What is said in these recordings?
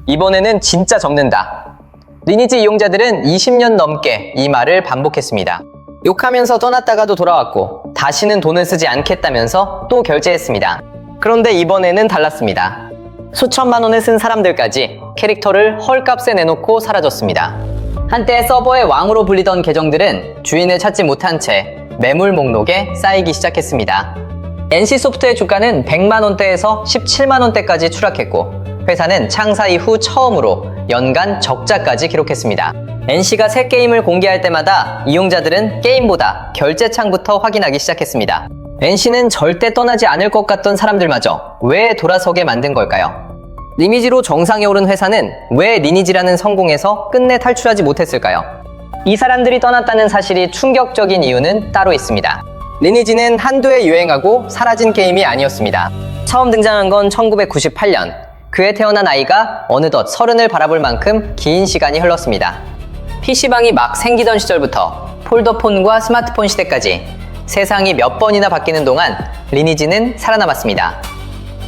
이번에는 진짜 접는다. 리니지 이용자들은 20년 넘게 이 말을 반복했습니다. 욕하면서 떠났다가도 돌아왔고 다시는 돈을 쓰지 않겠다면서 또 결제했습니다. 그런데 이번에는 달랐습니다. 수천만 원을 쓴 사람들까지 캐릭터를 헐값에 내놓고 사라졌습니다. 한때 서버의 왕으로 불리던 계정들은 주인을 찾지 못한 채 매물 목록에 쌓이기 시작했습니다. NC소프트의 주가는 100만 원대에서 17만 원대까지 추락했고 회사는 창사 이후 처음으로 연간 적자까지 기록했습니다. NC가 새 게임을 공개할 때마다 이용자들은 게임보다 결제창부터 확인하기 시작했습니다. NC는 절대 떠나지 않을 것 같던 사람들마저 왜 돌아서게 만든 걸까요? 리니지로 정상에 오른 회사는 왜 리니지라는 성공에서 끝내 탈출하지 못했을까요? 이 사람들이 떠났다는 사실이 충격적인 이유는 따로 있습니다. 리니지는 한두 해 유행하고 사라진 게임이 아니었습니다. 처음 등장한 건 1998년. 그해 태어난 아이가 어느덧 30을 바라볼 만큼 긴 시간이 흘렀습니다. PC방이 막 생기던 시절부터 폴더폰과 스마트폰 시대까지 세상이 몇 번이나 바뀌는 동안 리니지는 살아남았습니다.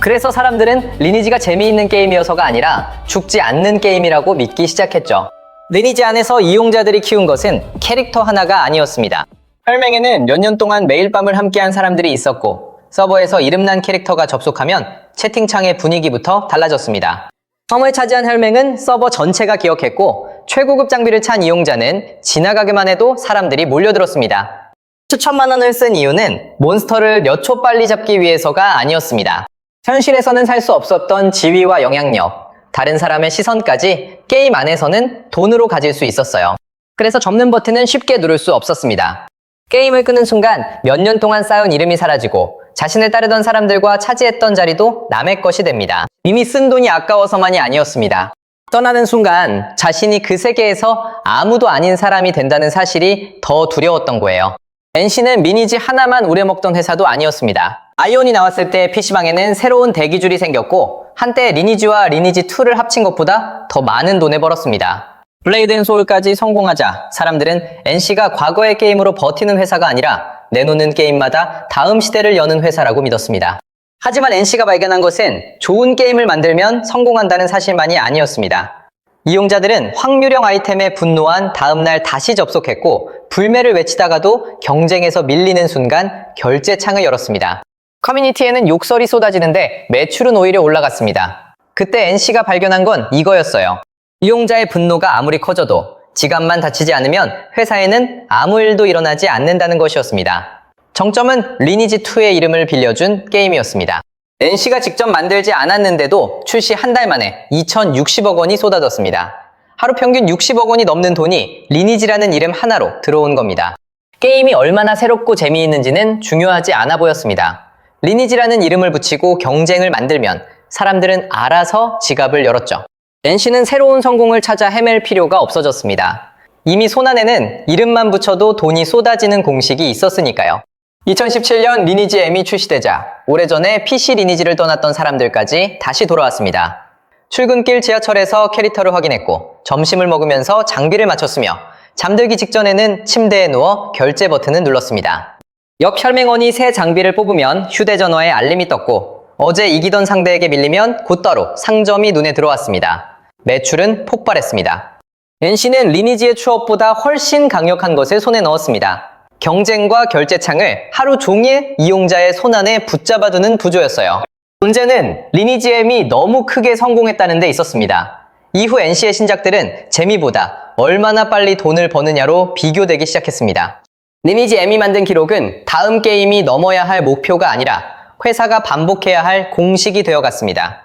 그래서 사람들은 리니지가 재미있는 게임이어서가 아니라 죽지 않는 게임이라고 믿기 시작했죠. 리니지 안에서 이용자들이 키운 것은 캐릭터 하나가 아니었습니다. 혈맹에는 몇 년 동안 매일 밤을 함께한 사람들이 있었고 서버에서 이름난 캐릭터가 접속하면 채팅창의 분위기부터 달라졌습니다. 섬을 차지한 혈맹은 서버 전체가 기억했고 최고급 장비를 찬 이용자는 지나가기만 해도 사람들이 몰려들었습니다. 수천만 원을 쓴 이유는 몬스터를 몇 초 빨리 잡기 위해서가 아니었습니다. 현실에서는 살 수 없었던 지위와 영향력, 다른 사람의 시선까지 게임 안에서는 돈으로 가질 수 있었어요. 그래서 접는 버튼은 쉽게 누를 수 없었습니다. 게임을 끄는 순간 몇 년 동안 쌓은 이름이 사라지고 자신을 따르던 사람들과 차지했던 자리도 남의 것이 됩니다. 이미 쓴 돈이 아까워서만이 아니었습니다. 떠나는 순간 자신이 그 세계에서 아무도 아닌 사람이 된다는 사실이 더 두려웠던 거예요. NC는 리니지 하나만 우려먹던 회사도 아니었습니다. 아이온이 나왔을 때 PC방에는 새로운 대기줄이 생겼고 한때 리니지와 리니지2를 합친 것보다 더 많은 돈을 벌었습니다. 블레이드 앤 소울까지 성공하자 사람들은 NC가 과거의 게임으로 버티는 회사가 아니라 내놓는 게임마다 다음 시대를 여는 회사라고 믿었습니다. 하지만 NC가 발견한 것은 좋은 게임을 만들면 성공한다는 사실만이 아니었습니다. 이용자들은 확률형 아이템에 분노한 다음날 다시 접속했고 불매를 외치다가도 경쟁에서 밀리는 순간 결제창을 열었습니다. 커뮤니티에는 욕설이 쏟아지는데 매출은 오히려 올라갔습니다. 그때 NC가 발견한 건 이거였어요. 이용자의 분노가 아무리 커져도 지갑만 다치지 않으면 회사에는 아무 일도 일어나지 않는다는 것이었습니다. 정점은 리니지2의 이름을 빌려준 게임이었습니다. NC가 직접 만들지 않았는데도 출시 한 달 만에 2,060억 원이 쏟아졌습니다. 하루 평균 60억 원이 넘는 돈이 리니지라는 이름 하나로 들어온 겁니다. 게임이 얼마나 새롭고 재미있는지는 중요하지 않아 보였습니다. 리니지라는 이름을 붙이고 경쟁을 만들면 사람들은 알아서 지갑을 열었죠. NC는 새로운 성공을 찾아 헤맬 필요가 없어졌습니다. 이미 손안에는 이름만 붙여도 돈이 쏟아지는 공식이 있었으니까요. 2017년 리니지 M이 출시되자 오래전에 PC 리니지를 떠났던 사람들까지 다시 돌아왔습니다. 출근길 지하철에서 캐릭터를 확인했고 점심을 먹으면서 장비를 맞췄으며 잠들기 직전에는 침대에 누워 결제 버튼을 눌렀습니다. 옆 혈맹원이 새 장비를 뽑으면 휴대전화에 알림이 떴고 어제 이기던 상대에게 밀리면 곧바로 상점이 눈에 들어왔습니다. 매출은 폭발했습니다. NC는 리니지의 추억보다 훨씬 강력한 것을 손에 넣었습니다. 경쟁과 결제창을 하루 종일 이용자의 손안에 붙잡아두는 구조였어요. 문제는 리니지 M이 너무 크게 성공했다는 데 있었습니다. 이후 NC의 신작들은 재미보다 얼마나 빨리 돈을 버느냐로 비교되기 시작했습니다. 리니지 M이 만든 기록은 다음 게임이 넘어야 할 목표가 아니라 회사가 반복해야 할 공식이 되어갔습니다.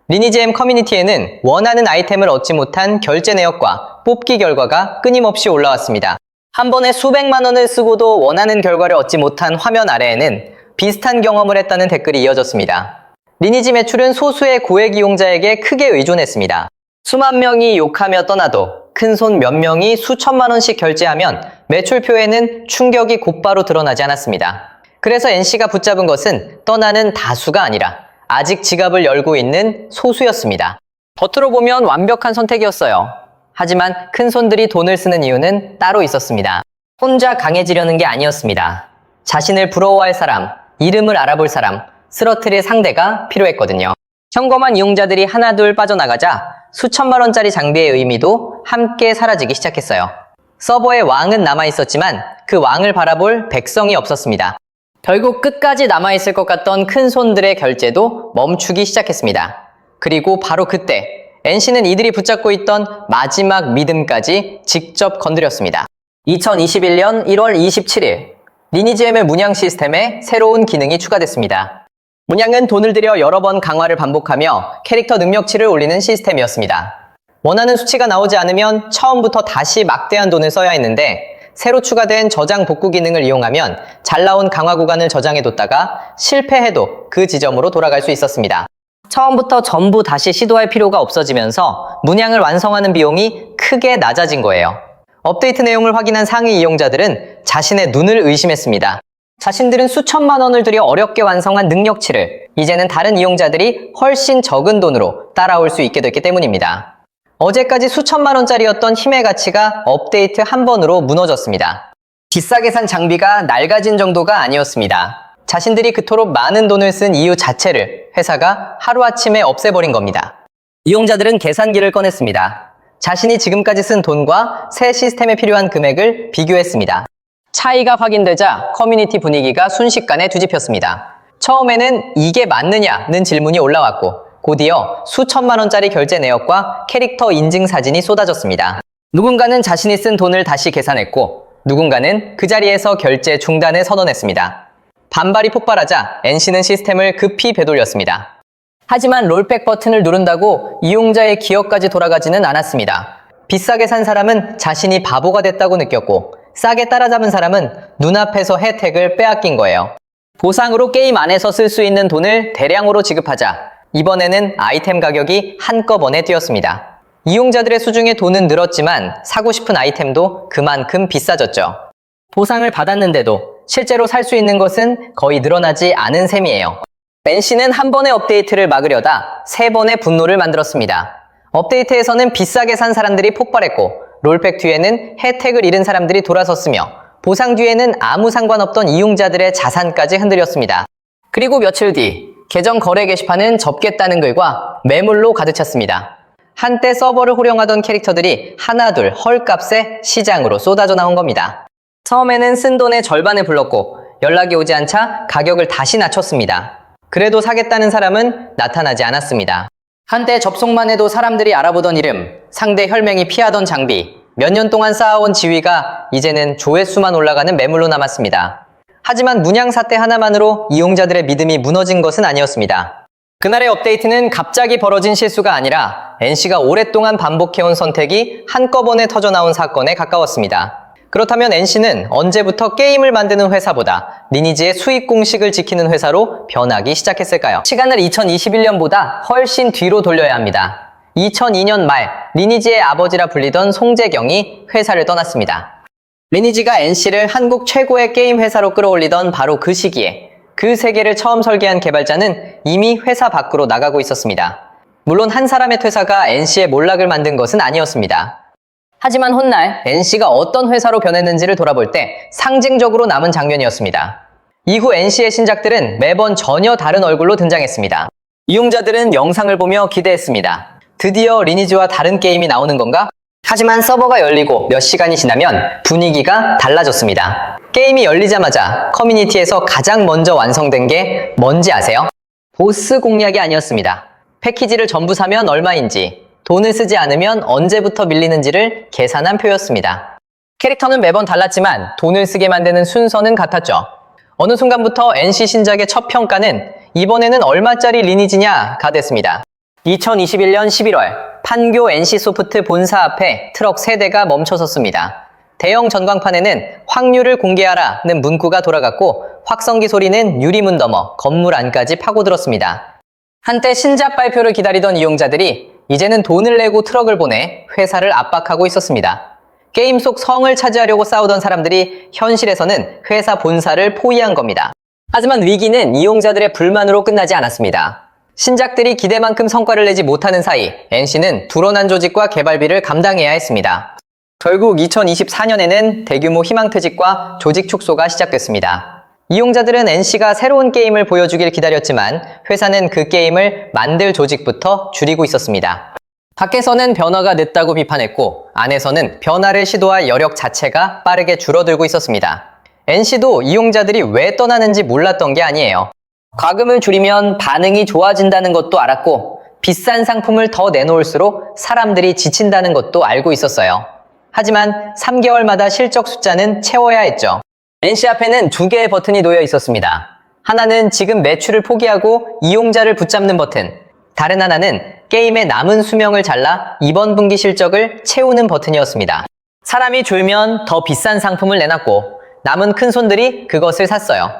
리니지 M 커뮤니티에는 원하는 아이템을 얻지 못한 결제 내역과 뽑기 결과가 끊임없이 올라왔습니다. 한 번에 수백만 원을 쓰고도 원하는 결과를 얻지 못한 화면 아래에는 비슷한 경험을 했다는 댓글이 이어졌습니다. 리니지 매출은 소수의 고액 이용자에게 크게 의존했습니다. 수만 명이 욕하며 떠나도 큰손 몇 명이 수천만 원씩 결제하면 매출표에는 충격이 곧바로 드러나지 않았습니다. 그래서 NC가 붙잡은 것은 떠나는 다수가 아니라 아직 지갑을 열고 있는 소수였습니다. 겉으로 보면 완벽한 선택이었어요. 하지만 큰손들이 돈을 쓰는 이유는 따로 있었습니다. 혼자 강해지려는 게 아니었습니다. 자신을 부러워할 사람, 이름을 알아볼 사람, 쓰러트릴 상대가 필요했거든요. 현금만 이용자들이 하나둘 빠져나가자 수천만 원짜리 장비의 의미도 함께 사라지기 시작했어요. 서버의 왕은 남아있었지만 그 왕을 바라볼 백성이 없었습니다. 결국 끝까지 남아있을 것 같던 큰 손들의 결제도 멈추기 시작했습니다. 그리고 바로 그때 NC는 이들이 붙잡고 있던 마지막 믿음까지 직접 건드렸습니다. 2021년 1월 27일 리니지M의 문양 시스템에 새로운 기능이 추가됐습니다. 문양은 돈을 들여 여러 번 강화를 반복하며 캐릭터 능력치를 올리는 시스템이었습니다. 원하는 수치가 나오지 않으면 처음부터 다시 막대한 돈을 써야 했는데 새로 추가된 저장 복구 기능을 이용하면 잘 나온 강화 구간을 저장해뒀다가 실패해도 그 지점으로 돌아갈 수 있었습니다. 처음부터 전부 다시 시도할 필요가 없어지면서 문양을 완성하는 비용이 크게 낮아진 거예요. 업데이트 내용을 확인한 상위 이용자들은 자신의 눈을 의심했습니다. 자신들은 수천만 원을 들여 어렵게 완성한 능력치를 이제는 다른 이용자들이 훨씬 적은 돈으로 따라올 수 있게 됐기 때문입니다. 어제까지 수천만 원짜리였던 힘의 가치가 업데이트 한 번으로 무너졌습니다. 비싸게 산 장비가 낡아진 정도가 아니었습니다. 자신들이 그토록 많은 돈을 쓴 이유 자체를 회사가 하루아침에 없애버린 겁니다. 이용자들은 계산기를 꺼냈습니다. 자신이 지금까지 쓴 돈과 새 시스템에 필요한 금액을 비교했습니다. 차이가 확인되자 커뮤니티 분위기가 순식간에 뒤집혔습니다. 처음에는 이게 맞느냐는 질문이 올라왔고 곧이어 수천만 원짜리 결제 내역과 캐릭터 인증 사진이 쏟아졌습니다. 누군가는 자신이 쓴 돈을 다시 계산했고 누군가는 그 자리에서 결제 중단을 선언했습니다. 반발이 폭발하자 NC는 시스템을 급히 되돌렸습니다. 하지만 롤백 버튼을 누른다고 이용자의 기억까지 돌아가지는 않았습니다. 비싸게 산 사람은 자신이 바보가 됐다고 느꼈고 싸게 따라잡은 사람은 눈앞에서 혜택을 빼앗긴 거예요. 보상으로 게임 안에서 쓸 수 있는 돈을 대량으로 지급하자 이번에는 아이템 가격이 한꺼번에 뛰었습니다. 이용자들의 수중에 돈은 늘었지만 사고 싶은 아이템도 그만큼 비싸졌죠. 보상을 받았는데도 실제로 살 수 있는 것은 거의 늘어나지 않은 셈이에요. NC는 한 번의 업데이트를 막으려다 3번의 분노를 만들었습니다. 업데이트에서는 비싸게 산 사람들이 폭발했고 롤백 뒤에는 혜택을 잃은 사람들이 돌아섰으며 보상 뒤에는 아무 상관없던 이용자들의 자산까지 흔들렸습니다. 그리고 며칠 뒤 계정 거래 게시판은 접겠다는 글과 매물로 가득 찼습니다. 한때 서버를 호령하던 캐릭터들이 하나둘 헐값에 시장으로 쏟아져 나온 겁니다. 처음에는 쓴 돈의 절반을 불렀고 연락이 오지 않자 가격을 다시 낮췄습니다. 그래도 사겠다는 사람은 나타나지 않았습니다. 한때 접속만 해도 사람들이 알아보던 이름, 상대 혈맹이 피하던 장비, 몇 년 동안 쌓아온 지위가 이제는 조회수만 올라가는 매물로 남았습니다. 하지만 문양 사태 하나만으로 이용자들의 믿음이 무너진 것은 아니었습니다. 그날의 업데이트는 갑자기 벌어진 실수가 아니라 NC가 오랫동안 반복해온 선택이 한꺼번에 터져나온 사건에 가까웠습니다. 그렇다면 NC는 언제부터 게임을 만드는 회사보다 리니지의 수익 공식을 지키는 회사로 변하기 시작했을까요? 시간을 2021년보다 훨씬 뒤로 돌려야 합니다. 2002년 말 리니지의 아버지라 불리던 송재경이 회사를 떠났습니다. 리니지가 NC를 한국 최고의 게임 회사로 끌어올리던 바로 그 시기에 그 세계를 처음 설계한 개발자는 이미 회사 밖으로 나가고 있었습니다. 물론 한 사람의 퇴사가 NC의 몰락을 만든 것은 아니었습니다. 하지만 훗날 NC가 어떤 회사로 변했는지를 돌아볼 때 상징적으로 남은 장면이었습니다. 이후 NC의 신작들은 매번 전혀 다른 얼굴로 등장했습니다. 이용자들은 영상을 보며 기대했습니다. 드디어 리니지와 다른 게임이 나오는 건가? 하지만 서버가 열리고 몇 시간이 지나면 분위기가 달라졌습니다. 게임이 열리자마자 커뮤니티에서 가장 먼저 완성된 게 뭔지 아세요? 보스 공략이 아니었습니다. 패키지를 전부 사면 얼마인지, 돈을 쓰지 않으면 언제부터 밀리는지를 계산한 표였습니다. 캐릭터는 매번 달랐지만 돈을 쓰게 만드는 순서는 같았죠. 어느 순간부터 NC 신작의 첫 평가는 이번에는 얼마짜리 리니지냐가 됐습니다. 2021년 11월 판교 NC소프트 본사 앞에 트럭 3대가 멈춰섰습니다. 대형 전광판에는 확률을 공개하라는 문구가 돌아갔고 확성기 소리는 유리문 넘어 건물 안까지 파고들었습니다. 한때 신작 발표를 기다리던 이용자들이 이제는 돈을 내고 트럭을 보내 회사를 압박하고 있었습니다. 게임 속 성을 차지하려고 싸우던 사람들이 현실에서는 회사 본사를 포위한 겁니다. 하지만 위기는 이용자들의 불만으로 끝나지 않았습니다. 신작들이 기대만큼 성과를 내지 못하는 사이 NC는 불어난 조직과 개발비를 감당해야 했습니다. 결국 2024년에는 대규모 희망퇴직과 조직 축소가 시작됐습니다. 이용자들은 NC가 새로운 게임을 보여주길 기다렸지만 회사는 그 게임을 만들 조직부터 줄이고 있었습니다. 밖에서는 변화가 늦다고 비판했고 안에서는 변화를 시도할 여력 자체가 빠르게 줄어들고 있었습니다. NC도 이용자들이 왜 떠나는지 몰랐던 게 아니에요. 과금을 줄이면 반응이 좋아진다는 것도 알았고 비싼 상품을 더 내놓을수록 사람들이 지친다는 것도 알고 있었어요. 하지만 3개월마다 실적 숫자는 채워야 했죠. NC 앞에는 두 개의 버튼이 놓여 있었습니다. 하나는 지금 매출을 포기하고 이용자를 붙잡는 버튼, 다른 하나는 게임의 남은 수명을 잘라 이번 분기 실적을 채우는 버튼이었습니다. 사람이 줄면 더 비싼 상품을 내놨고 남은 큰손들이 그것을 샀어요.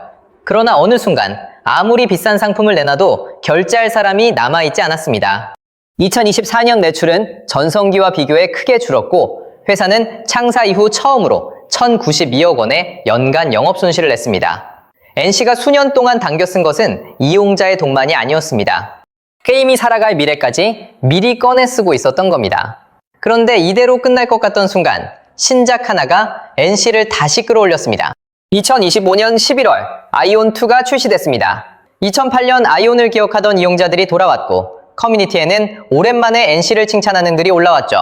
그러나 어느 순간 아무리 비싼 상품을 내놔도 결제할 사람이 남아있지 않았습니다. 2024년 매출은 전성기와 비교해 크게 줄었고 회사는 창사 이후 처음으로 1,092억 원의 연간 영업손실을 냈습니다. NC가 수년 동안 당겨 쓴 것은 이용자의 돈만이 아니었습니다. 게임이 살아갈 미래까지 미리 꺼내 쓰고 있었던 겁니다. 그런데 이대로 끝날 것 같던 순간 신작 하나가 NC를 다시 끌어올렸습니다. 2025년 11월 아이온2가 출시됐습니다. 2008년 아이온을 기억하던 이용자들이 돌아왔고 커뮤니티에는 오랜만에 NC를 칭찬하는 글이 올라왔죠.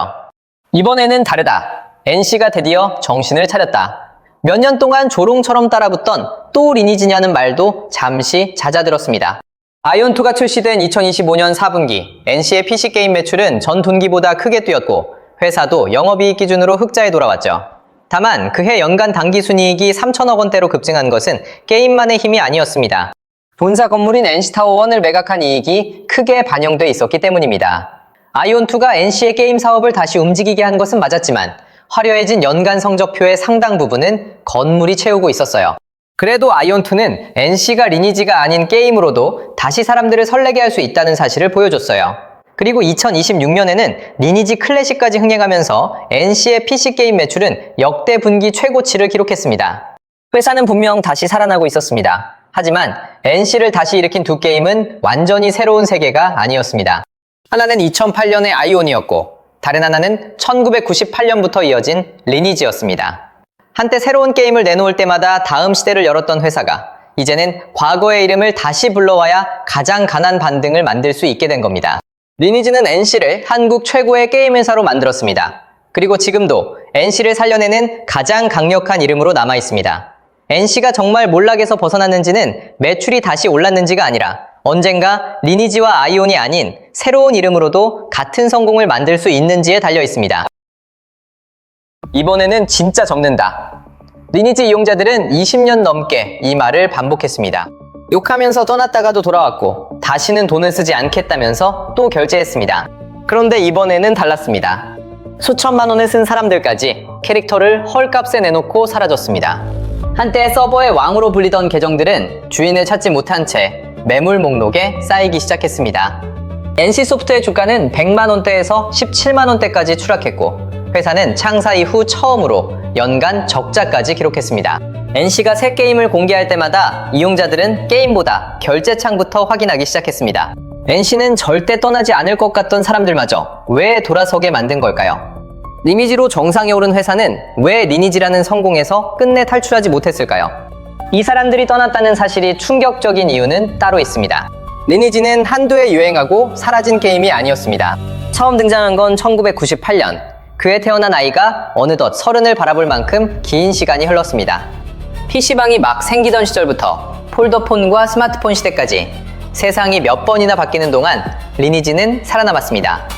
이번에는 다르다. NC가 드디어 정신을 차렸다. 몇 년 동안 조롱처럼 따라붙던 또 리니지냐는 말도 잠시 잦아들었습니다. 아이온2가 출시된 2025년 4분기 NC의 PC게임 매출은 전 분기보다 크게 뛰었고 회사도 영업이익 기준으로 흑자에 돌아왔죠. 다만 그해 연간 당기순이익이 3천억 원대로 급증한 것은 게임만의 힘이 아니었습니다. 본사 건물인 NC타워1을 매각한 이익이 크게 반영돼 있었기 때문입니다. 아이온2가 NC의 게임 사업을 다시 움직이게 한 것은 맞았지만 화려해진 연간 성적표의 상당 부분은 건물이 채우고 있었어요. 그래도 아이온2는 NC가 리니지가 아닌 게임으로도 다시 사람들을 설레게 할 수 있다는 사실을 보여줬어요. 그리고 2026년에는 리니지 클래식까지 흥행하면서 NC의 PC게임 매출은 역대 분기 최고치를 기록했습니다. 회사는 분명 다시 살아나고 있었습니다. 하지만 NC를 다시 일으킨 두 게임은 완전히 새로운 세계가 아니었습니다. 하나는 2008년의 아이온이었고 다른 하나는 1998년부터 이어진 리니지였습니다. 한때 새로운 게임을 내놓을 때마다 다음 시대를 열었던 회사가 이제는 과거의 이름을 다시 불러와야 가장 강한 반등을 만들 수 있게 된 겁니다. 리니지는 NC를 한국 최고의 게임 회사로 만들었습니다. 그리고 지금도 NC를 살려내는 가장 강력한 이름으로 남아 있습니다. NC가 정말 몰락에서 벗어났는지는 매출이 다시 올랐는지가 아니라 언젠가 리니지와 아이온이 아닌 새로운 이름으로도 같은 성공을 만들 수 있는지에 달려 있습니다. 이번에는 진짜 적는다. 리니지 이용자들은 20년 넘게 이 말을 반복했습니다. 욕하면서 떠났다가도 돌아왔고 다시는 돈을 쓰지 않겠다면서 또 결제했습니다. 그런데 이번에는 달랐습니다. 수천만 원을 쓴 사람들까지 캐릭터를 헐값에 내놓고 사라졌습니다. 한때 서버의 왕으로 불리던 계정들은 주인을 찾지 못한 채 매물 목록에 쌓이기 시작했습니다. NC소프트의 주가는 100만 원대에서 17만 원대까지 추락했고 회사는 창사 이후 처음으로 연간 적자까지 기록했습니다. NC가 새 게임을 공개할 때마다 이용자들은 게임보다 결제창부터 확인하기 시작했습니다. NC는 절대 떠나지 않을 것 같던 사람들마저 왜 돌아서게 만든 걸까요? 리니지로 정상에 오른 회사는 왜 리니지라는 성공에서 끝내 탈출하지 못했을까요? 이 사람들이 떠났다는 사실이 충격적인 이유는 따로 있습니다. 리니지는 한두 해 유행하고 사라진 게임이 아니었습니다. 처음 등장한 건 1998년. 그해 태어난 아이가 어느덧 30을 바라볼 만큼 긴 시간이 흘렀습니다. PC방이 막 생기던 시절부터 폴더폰과 스마트폰 시대까지 세상이 몇 번이나 바뀌는 동안 리니지는 살아남았습니다.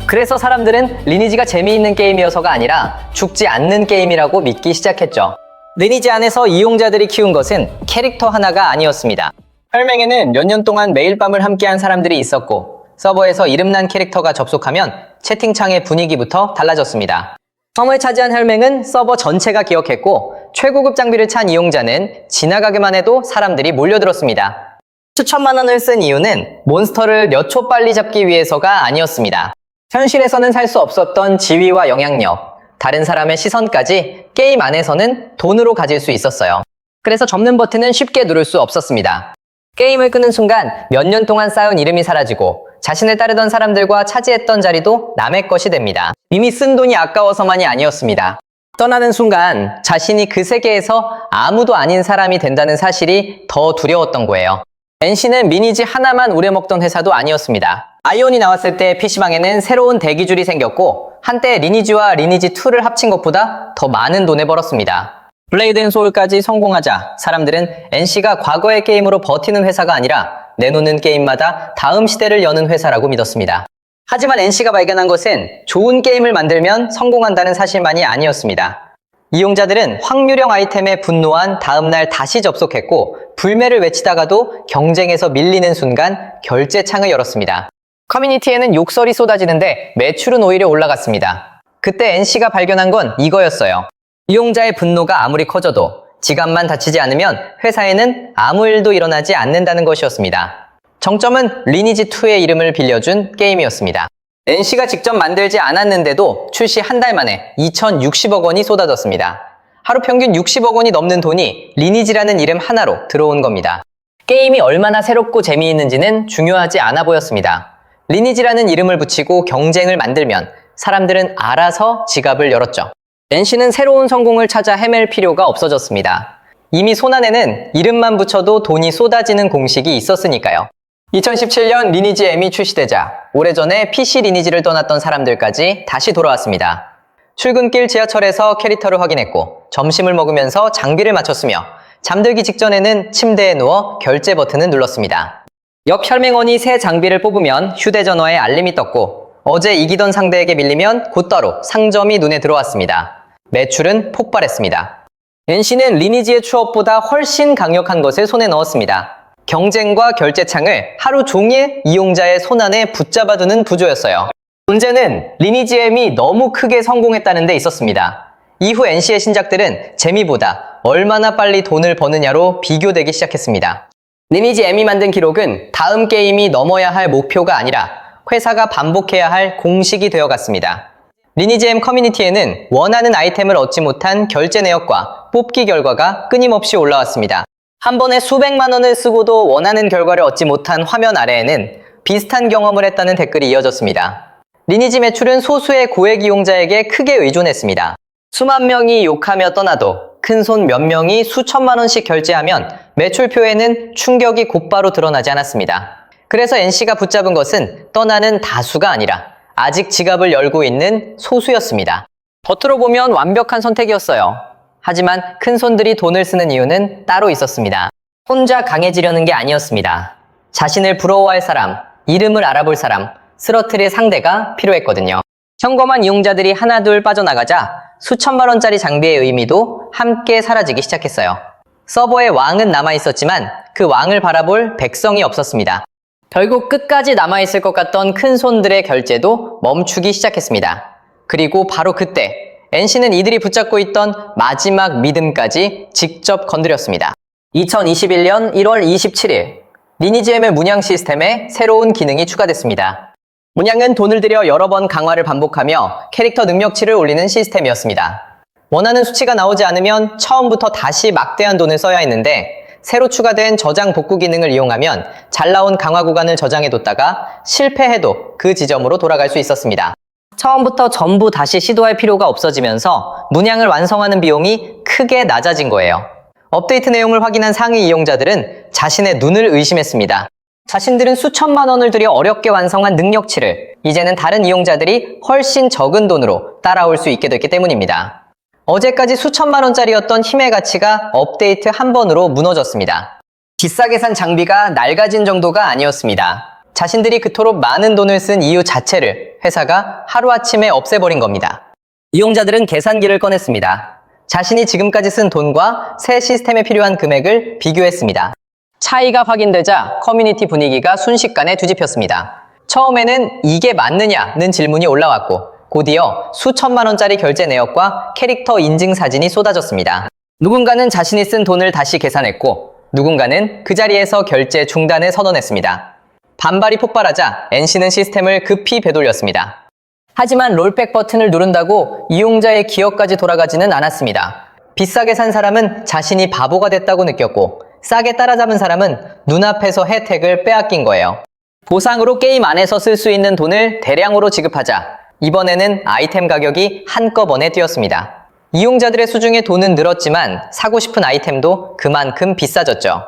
그래서 사람들은 리니지가 재미있는 게임이어서가 아니라 죽지 않는 게임이라고 믿기 시작했죠. 리니지 안에서 이용자들이 키운 것은 캐릭터 하나가 아니었습니다. 혈맹에는 몇 년 동안 매일 밤을 함께한 사람들이 있었고 서버에서 이름난 캐릭터가 접속하면 채팅창의 분위기부터 달라졌습니다. 섬을 차지한 혈맹은 서버 전체가 기억했고 최고급 장비를 찬 이용자는 지나가기만 해도 사람들이 몰려들었습니다. 수천만 원을 쓴 이유는 몬스터를 몇 초 빨리 잡기 위해서가 아니었습니다. 현실에서는 살 수 없었던 지위와 영향력, 다른 사람의 시선까지 게임 안에서는 돈으로 가질 수 있었어요. 그래서 접는 버튼은 쉽게 누를 수 없었습니다. 게임을 끄는 순간 몇 년 동안 쌓은 이름이 사라지고 자신을 따르던 사람들과 차지했던 자리도 남의 것이 됩니다. 이미 쓴 돈이 아까워서만이 아니었습니다. 떠나는 순간 자신이 그 세계에서 아무도 아닌 사람이 된다는 사실이 더 두려웠던 거예요. NC는 미니지 하나만 우려먹던 회사도 아니었습니다. 아이온이 나왔을 때 PC방에는 새로운 대기줄이 생겼고 한때 리니지와 리니지2를 합친 것보다 더 많은 돈을 벌었습니다. 블레이드 앤 소울까지 성공하자 사람들은 NC가 과거의 게임으로 버티는 회사가 아니라 내놓는 게임마다 다음 시대를 여는 회사라고 믿었습니다. 하지만 NC가 발견한 것은 좋은 게임을 만들면 성공한다는 사실만이 아니었습니다. 이용자들은 확률형 아이템에 분노한 다음날 다시 접속했고 불매를 외치다가도 경쟁에서 밀리는 순간 결제창을 열었습니다. 커뮤니티에는 욕설이 쏟아지는데 매출은 오히려 올라갔습니다. 그때 NC가 발견한 건 이거였어요. 이용자의 분노가 아무리 커져도 지갑만 다치지 않으면 회사에는 아무 일도 일어나지 않는다는 것이었습니다. 정점은 리니지2의 이름을 빌려준 게임이었습니다. NC가 직접 만들지 않았는데도 출시 한 달 만에 2,060억 원이 쏟아졌습니다. 하루 평균 60억 원이 넘는 돈이 리니지라는 이름 하나로 들어온 겁니다. 게임이 얼마나 새롭고 재미있는지는 중요하지 않아 보였습니다. 리니지라는 이름을 붙이고 경쟁을 만들면 사람들은 알아서 지갑을 열었죠. NC는 새로운 성공을 찾아 헤맬 필요가 없어졌습니다. 이미 손안에는 이름만 붙여도 돈이 쏟아지는 공식이 있었으니까요. 2017년 리니지 M이 출시되자 오래전에 PC 리니지를 떠났던 사람들까지 다시 돌아왔습니다. 출근길 지하철에서 캐릭터를 확인했고 점심을 먹으면서 장비를 맞췄으며 잠들기 직전에는 침대에 누워 결제 버튼을 눌렀습니다. 옆 혈맹원이 새 장비를 뽑으면 휴대전화에 알림이 떴고 어제 이기던 상대에게 밀리면 곧바로 상점이 눈에 들어왔습니다. 매출은 폭발했습니다. NC는 리니지의 추억보다 훨씬 강력한 것을 손에 넣었습니다. 경쟁과 결제창을 하루 종일 이용자의 손안에 붙잡아두는 구조였어요. 문제는 리니지 M이 너무 크게 성공했다는 데 있었습니다. 이후 NC의 신작들은 재미보다 얼마나 빨리 돈을 버느냐로 비교되기 시작했습니다. 리니지 M이 만든 기록은 다음 게임이 넘어야 할 목표가 아니라 회사가 반복해야 할 공식이 되어갔습니다. 리니지 M 커뮤니티에는 원하는 아이템을 얻지 못한 결제 내역과 뽑기 결과가 끊임없이 올라왔습니다. 한 번에 수백만 원을 쓰고도 원하는 결과를 얻지 못한 화면 아래에는 비슷한 경험을 했다는 댓글이 이어졌습니다. 리니지 매출은 소수의 고액 이용자에게 크게 의존했습니다. 수만 명이 욕하며 떠나도 큰손 몇 명이 수천만 원씩 결제하면 매출표에는 충격이 곧바로 드러나지 않았습니다. 그래서 NC가 붙잡은 것은 떠나는 다수가 아니라 아직 지갑을 열고 있는 소수였습니다. 겉으로 보면 완벽한 선택이었어요. 하지만 큰손들이 돈을 쓰는 이유는 따로 있었습니다. 혼자 강해지려는 게 아니었습니다. 자신을 부러워할 사람, 이름을 알아볼 사람, 쓰러트릴 상대가 필요했거든요. 현금한 이용자들이 하나둘 빠져나가자 수천만 원짜리 장비의 의미도 함께 사라지기 시작했어요. 서버의 왕은 남아있었지만 그 왕을 바라볼 백성이 없었습니다. 결국 끝까지 남아있을 것 같던 큰손들의 결제도 멈추기 시작했습니다. 그리고 바로 그때 NC는 이들이 붙잡고 있던 마지막 믿음까지 직접 건드렸습니다. 2021년 1월 27일 리니지 M의 문양 시스템에 새로운 기능이 추가됐습니다. 문양은 돈을 들여 여러 번 강화를 반복하며 캐릭터 능력치를 올리는 시스템이었습니다. 원하는 수치가 나오지 않으면 처음부터 다시 막대한 돈을 써야 했는데 새로 추가된 저장 복구 기능을 이용하면 잘 나온 강화 구간을 저장해뒀다가 실패해도 그 지점으로 돌아갈 수 있었습니다. 처음부터 전부 다시 시도할 필요가 없어지면서 문양을 완성하는 비용이 크게 낮아진 거예요. 업데이트 내용을 확인한 상위 이용자들은 자신의 눈을 의심했습니다. 자신들은 수천만 원을 들여 어렵게 완성한 능력치를 이제는 다른 이용자들이 훨씬 적은 돈으로 따라올 수 있게 됐기 때문입니다. 어제까지 수천만 원짜리였던 힘의 가치가 업데이트 한 번으로 무너졌습니다. 비싸게 산 장비가 낡아진 정도가 아니었습니다. 자신들이 그토록 많은 돈을 쓴 이유 자체를 회사가 하루아침에 없애버린 겁니다. 이용자들은 계산기를 꺼냈습니다. 자신이 지금까지 쓴 돈과 새 시스템에 필요한 금액을 비교했습니다. 차이가 확인되자 커뮤니티 분위기가 순식간에 뒤집혔습니다. 처음에는 이게 맞느냐는 질문이 올라왔고 곧이어 수천만 원짜리 결제 내역과 캐릭터 인증 사진이 쏟아졌습니다. 누군가는 자신이 쓴 돈을 다시 계산했고 누군가는 그 자리에서 결제 중단을 선언했습니다. 반발이 폭발하자 NC는 시스템을 급히 되돌렸습니다. 하지만 롤백 버튼을 누른다고 이용자의 기억까지 돌아가지는 않았습니다. 비싸게 산 사람은 자신이 바보가 됐다고 느꼈고 싸게 따라잡은 사람은 눈앞에서 혜택을 빼앗긴 거예요. 보상으로 게임 안에서 쓸 수 있는 돈을 대량으로 지급하자 이번에는 아이템 가격이 한꺼번에 뛰었습니다. 이용자들의 수중에 돈은 늘었지만 사고 싶은 아이템도 그만큼 비싸졌죠.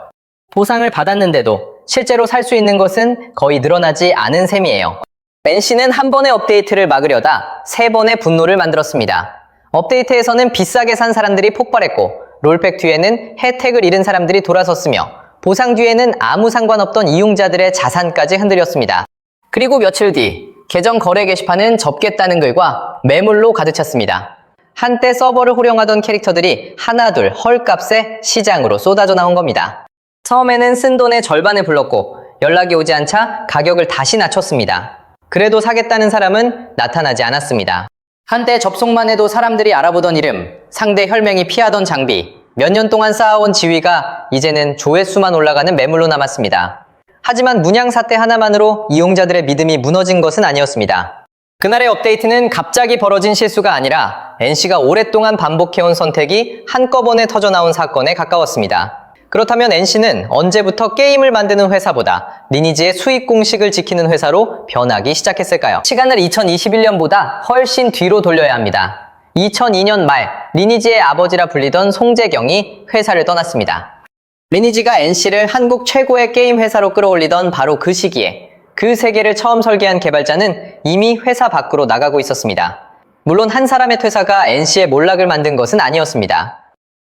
보상을 받았는데도 실제로 살 수 있는 것은 거의 늘어나지 않은 셈이에요. NC는 한 번의 업데이트를 막으려다 3번의 분노를 만들었습니다. 업데이트에서는 비싸게 산 사람들이 폭발했고 롤백 뒤에는 혜택을 잃은 사람들이 돌아섰으며 보상 뒤에는 아무 상관없던 이용자들의 자산까지 흔들렸습니다. 그리고 며칠 뒤 계정 거래 게시판은 접겠다는 글과 매물로 가득 찼습니다. 한때 서버를 호령하던 캐릭터들이 하나둘 헐값에 시장으로 쏟아져 나온 겁니다. 처음에는 쓴 돈의 절반을 불렀고 연락이 오지 않자 가격을 다시 낮췄습니다. 그래도 사겠다는 사람은 나타나지 않았습니다. 한때 접속만 해도 사람들이 알아보던 이름, 상대 혈맹이 피하던 장비, 몇 년 동안 쌓아온 지위가 이제는 조회수만 올라가는 매물로 남았습니다. 하지만 문양 사태 하나만으로 이용자들의 믿음이 무너진 것은 아니었습니다. 그날의 업데이트는 갑자기 벌어진 실수가 아니라 NC가 오랫동안 반복해온 선택이 한꺼번에 터져나온 사건에 가까웠습니다. 그렇다면 NC는 언제부터 게임을 만드는 회사보다 리니지의 수익 공식을 지키는 회사로 변하기 시작했을까요? 시간을 2021년보다 훨씬 뒤로 돌려야 합니다. 2002년 말 리니지의 아버지라 불리던 송재경이 회사를 떠났습니다. 리니지가 NC를 한국 최고의 게임 회사로 끌어올리던 바로 그 시기에 그 세계를 처음 설계한 개발자는 이미 회사 밖으로 나가고 있었습니다. 물론 한 사람의 퇴사가 NC의 몰락을 만든 것은 아니었습니다.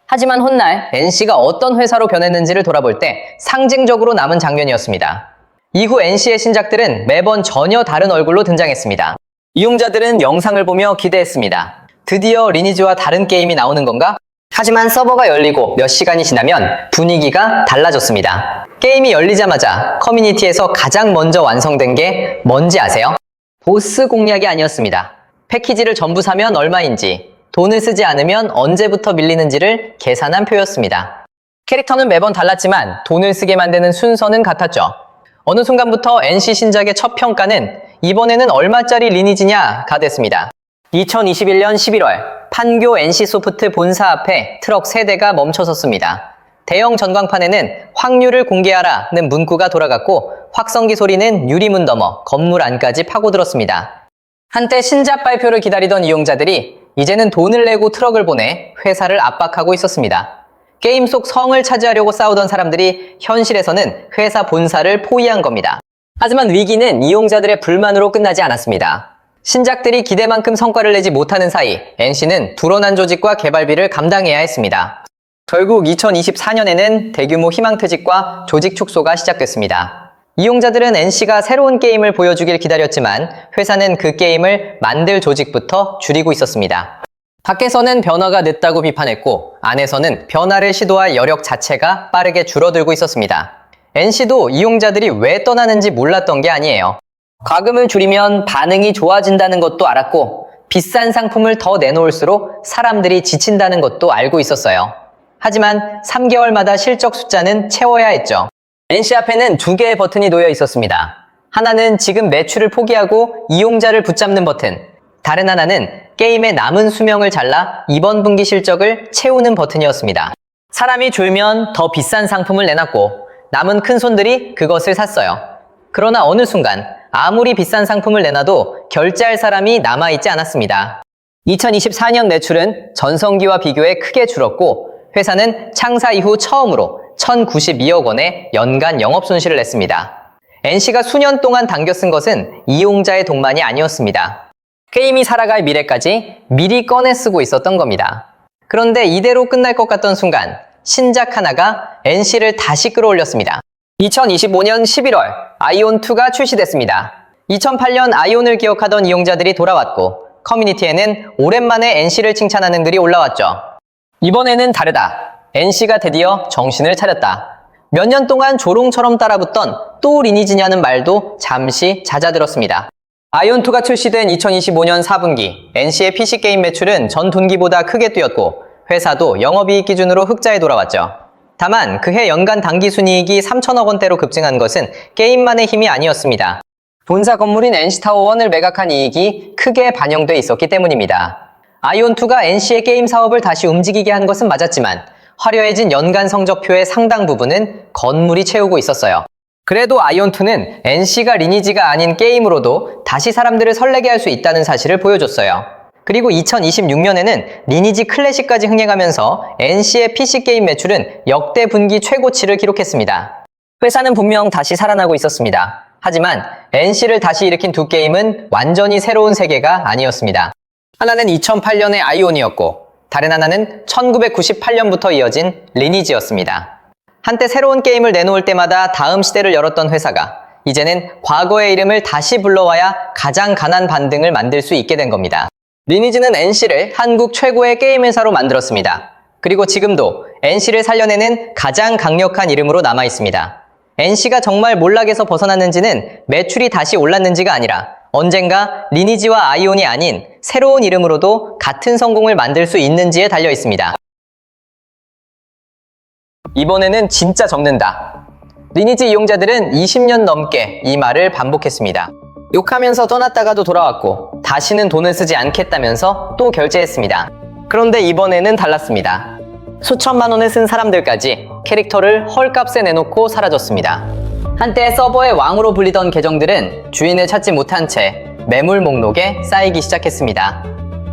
하지만 훗날 NC가 어떤 회사로 변했는지를 돌아볼 때 상징적으로 남은 장면이었습니다. 이후 NC의 신작들은 매번 전혀 다른 얼굴로 등장했습니다. 이용자들은 영상을 보며 기대했습니다. 드디어 리니지와 다른 게임이 나오는 건가? 하지만 서버가 열리고 몇 시간이 지나면 분위기가 달라졌습니다. 게임이 열리자마자 커뮤니티에서 가장 먼저 완성된 게 뭔지 아세요? 보스 공략이 아니었습니다. 패키지를 전부 사면 얼마인지, 돈을 쓰지 않으면 언제부터 밀리는지를 계산한 표였습니다. 캐릭터는 매번 달랐지만 돈을 쓰게 만드는 순서는 같았죠. 어느 순간부터 NC 신작의 첫 평가는 이번에는 얼마짜리 리니지냐가 됐습니다. 2021년 11월 판교 NC소프트 본사 앞에 트럭 3대가 멈춰섰습니다. 대형 전광판에는 확률을 공개하라는 문구가 돌아갔고 확성기 소리는 유리문 넘어 건물 안까지 파고들었습니다. 한때 신작 발표를 기다리던 이용자들이 이제는 돈을 내고 트럭을 보내 회사를 압박하고 있었습니다. 게임 속 성을 차지하려고 싸우던 사람들이 현실에서는 회사 본사를 포위한 겁니다. 하지만 위기는 이용자들의 불만으로 끝나지 않았습니다. 신작들이 기대만큼 성과를 내지 못하는 사이 NC는 불어난 조직과 개발비를 감당해야 했습니다. 결국 2024년에는 대규모 희망퇴직과 조직 축소가 시작됐습니다. 이용자들은 NC가 새로운 게임을 보여주길 기다렸지만 회사는 그 게임을 만들 조직부터 줄이고 있었습니다. 밖에서는 변화가 늦다고 비판했고 안에서는 변화를 시도할 여력 자체가 빠르게 줄어들고 있었습니다. NC도 이용자들이 왜 떠나는지 몰랐던 게 아니에요. 과금을 줄이면 반응이 좋아진다는 것도 알았고 비싼 상품을 더 내놓을수록 사람들이 지친다는 것도 알고 있었어요. 하지만 3개월마다 실적 숫자는 채워야 했죠. NC 앞에는 2개의 버튼이 놓여 있었습니다. 하나는 지금 매출을 포기하고 이용자를 붙잡는 버튼, 다른 하나는 게임의 남은 수명을 잘라 이번 분기 실적을 채우는 버튼이었습니다. 사람이 졸면 더 비싼 상품을 내놨고 남은 큰손들이 그것을 샀어요. 그러나 어느 순간 아무리 비싼 상품을 내놔도 결제할 사람이 남아있지 않았습니다. 2024년 매출은 전성기와 비교해 크게 줄었고 회사는 창사 이후 처음으로 1,092억 원의 연간 영업손실을 냈습니다. NC가 수년 동안 당겨 쓴 것은 이용자의 돈만이 아니었습니다. 게임이 살아갈 미래까지 미리 꺼내 쓰고 있었던 겁니다. 그런데 이대로 끝날 것 같던 순간 신작 하나가 NC를 다시 끌어올렸습니다. 2025년 11월 아이온2가 출시됐습니다. 2008년 아이온을 기억하던 이용자들이 돌아왔고 커뮤니티에는 오랜만에 NC를 칭찬하는 글이 올라왔죠. 이번에는 다르다. NC가 드디어 정신을 차렸다. 몇 년 동안 조롱처럼 따라붙던 또 리니지냐는 말도 잠시 잦아들었습니다. 아이온2가 출시된 2025년 4분기 NC의 PC게임 매출은 전 분기보다 크게 뛰었고 회사도 영업이익 기준으로 흑자에 돌아왔죠. 다만 그해 연간 당기순이익이 3천억 원대로 급증한 것은 게임만의 힘이 아니었습니다. 본사 건물인 NC타워1을 매각한 이익이 크게 반영돼 있었기 때문입니다. 아이온2가 NC의 게임 사업을 다시 움직이게 한 것은 맞았지만 화려해진 연간 성적표의 상당 부분은 건물이 채우고 있었어요. 그래도 아이온2는 NC가 리니지가 아닌 게임으로도 다시 사람들을 설레게 할 수 있다는 사실을 보여줬어요. 그리고 2026년에는 리니지 클래식까지 흥행하면서 NC의 PC게임 매출은 역대 분기 최고치를 기록했습니다. 회사는 분명 다시 살아나고 있었습니다. 하지만 NC를 다시 일으킨 두 게임은 완전히 새로운 세계가 아니었습니다. 하나는 2008년의 아이온이었고 다른 하나는 1998년부터 이어진 리니지였습니다. 한때 새로운 게임을 내놓을 때마다 다음 시대를 열었던 회사가 이제는 과거의 이름을 다시 불러와야 가장 강한 반등을 만들 수 있게 된 겁니다. 리니지는 NC를 한국 최고의 게임 회사로 만들었습니다. 그리고 지금도 NC를 살려내는 가장 강력한 이름으로 남아 있습니다. NC가 정말 몰락에서 벗어났는지는 매출이 다시 올랐는지가 아니라 언젠가 리니지와 아이온이 아닌 새로운 이름으로도 같은 성공을 만들 수 있는지에 달려 있습니다. 이번에는 진짜 적는다. 리니지 이용자들은 20년 넘게 이 말을 반복했습니다. 욕하면서 떠났다가도 돌아왔고 다시는 돈을 쓰지 않겠다면서 또 결제했습니다. 그런데 이번에는 달랐습니다. 수천만 원을 쓴 사람들까지 캐릭터를 헐값에 내놓고 사라졌습니다. 한때 서버의 왕으로 불리던 계정들은 주인을 찾지 못한 채 매물 목록에 쌓이기 시작했습니다.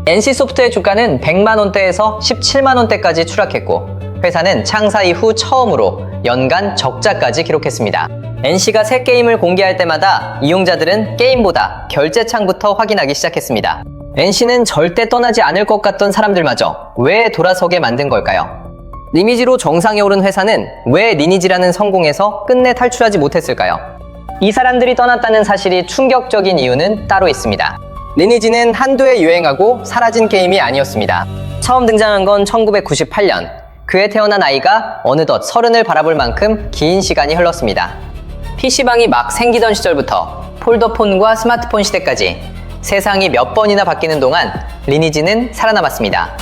NC소프트의 주가는 100만 원대에서 17만 원대까지 추락했고 회사는 창사 이후 처음으로 연간 적자까지 기록했습니다. NC가 새 게임을 공개할 때마다 이용자들은 게임보다 결제창부터 확인하기 시작했습니다. NC는 절대 떠나지 않을 것 같던 사람들마저 왜 돌아서게 만든 걸까요? 리니지로 정상에 오른 회사는 왜 리니지라는 성공에서 끝내 탈출하지 못했을까요? 이 사람들이 떠났다는 사실이 충격적인 이유는 따로 있습니다. 리니지는 한두 해 유행하고 사라진 게임이 아니었습니다. 처음 등장한 건 1998년. 그해 태어난 아이가 어느덧 30을 바라볼 만큼 긴 시간이 흘렀습니다. PC방이 막 생기던 시절부터 폴더폰과 스마트폰 시대까지 세상이 몇 번이나 바뀌는 동안 리니지는 살아남았습니다.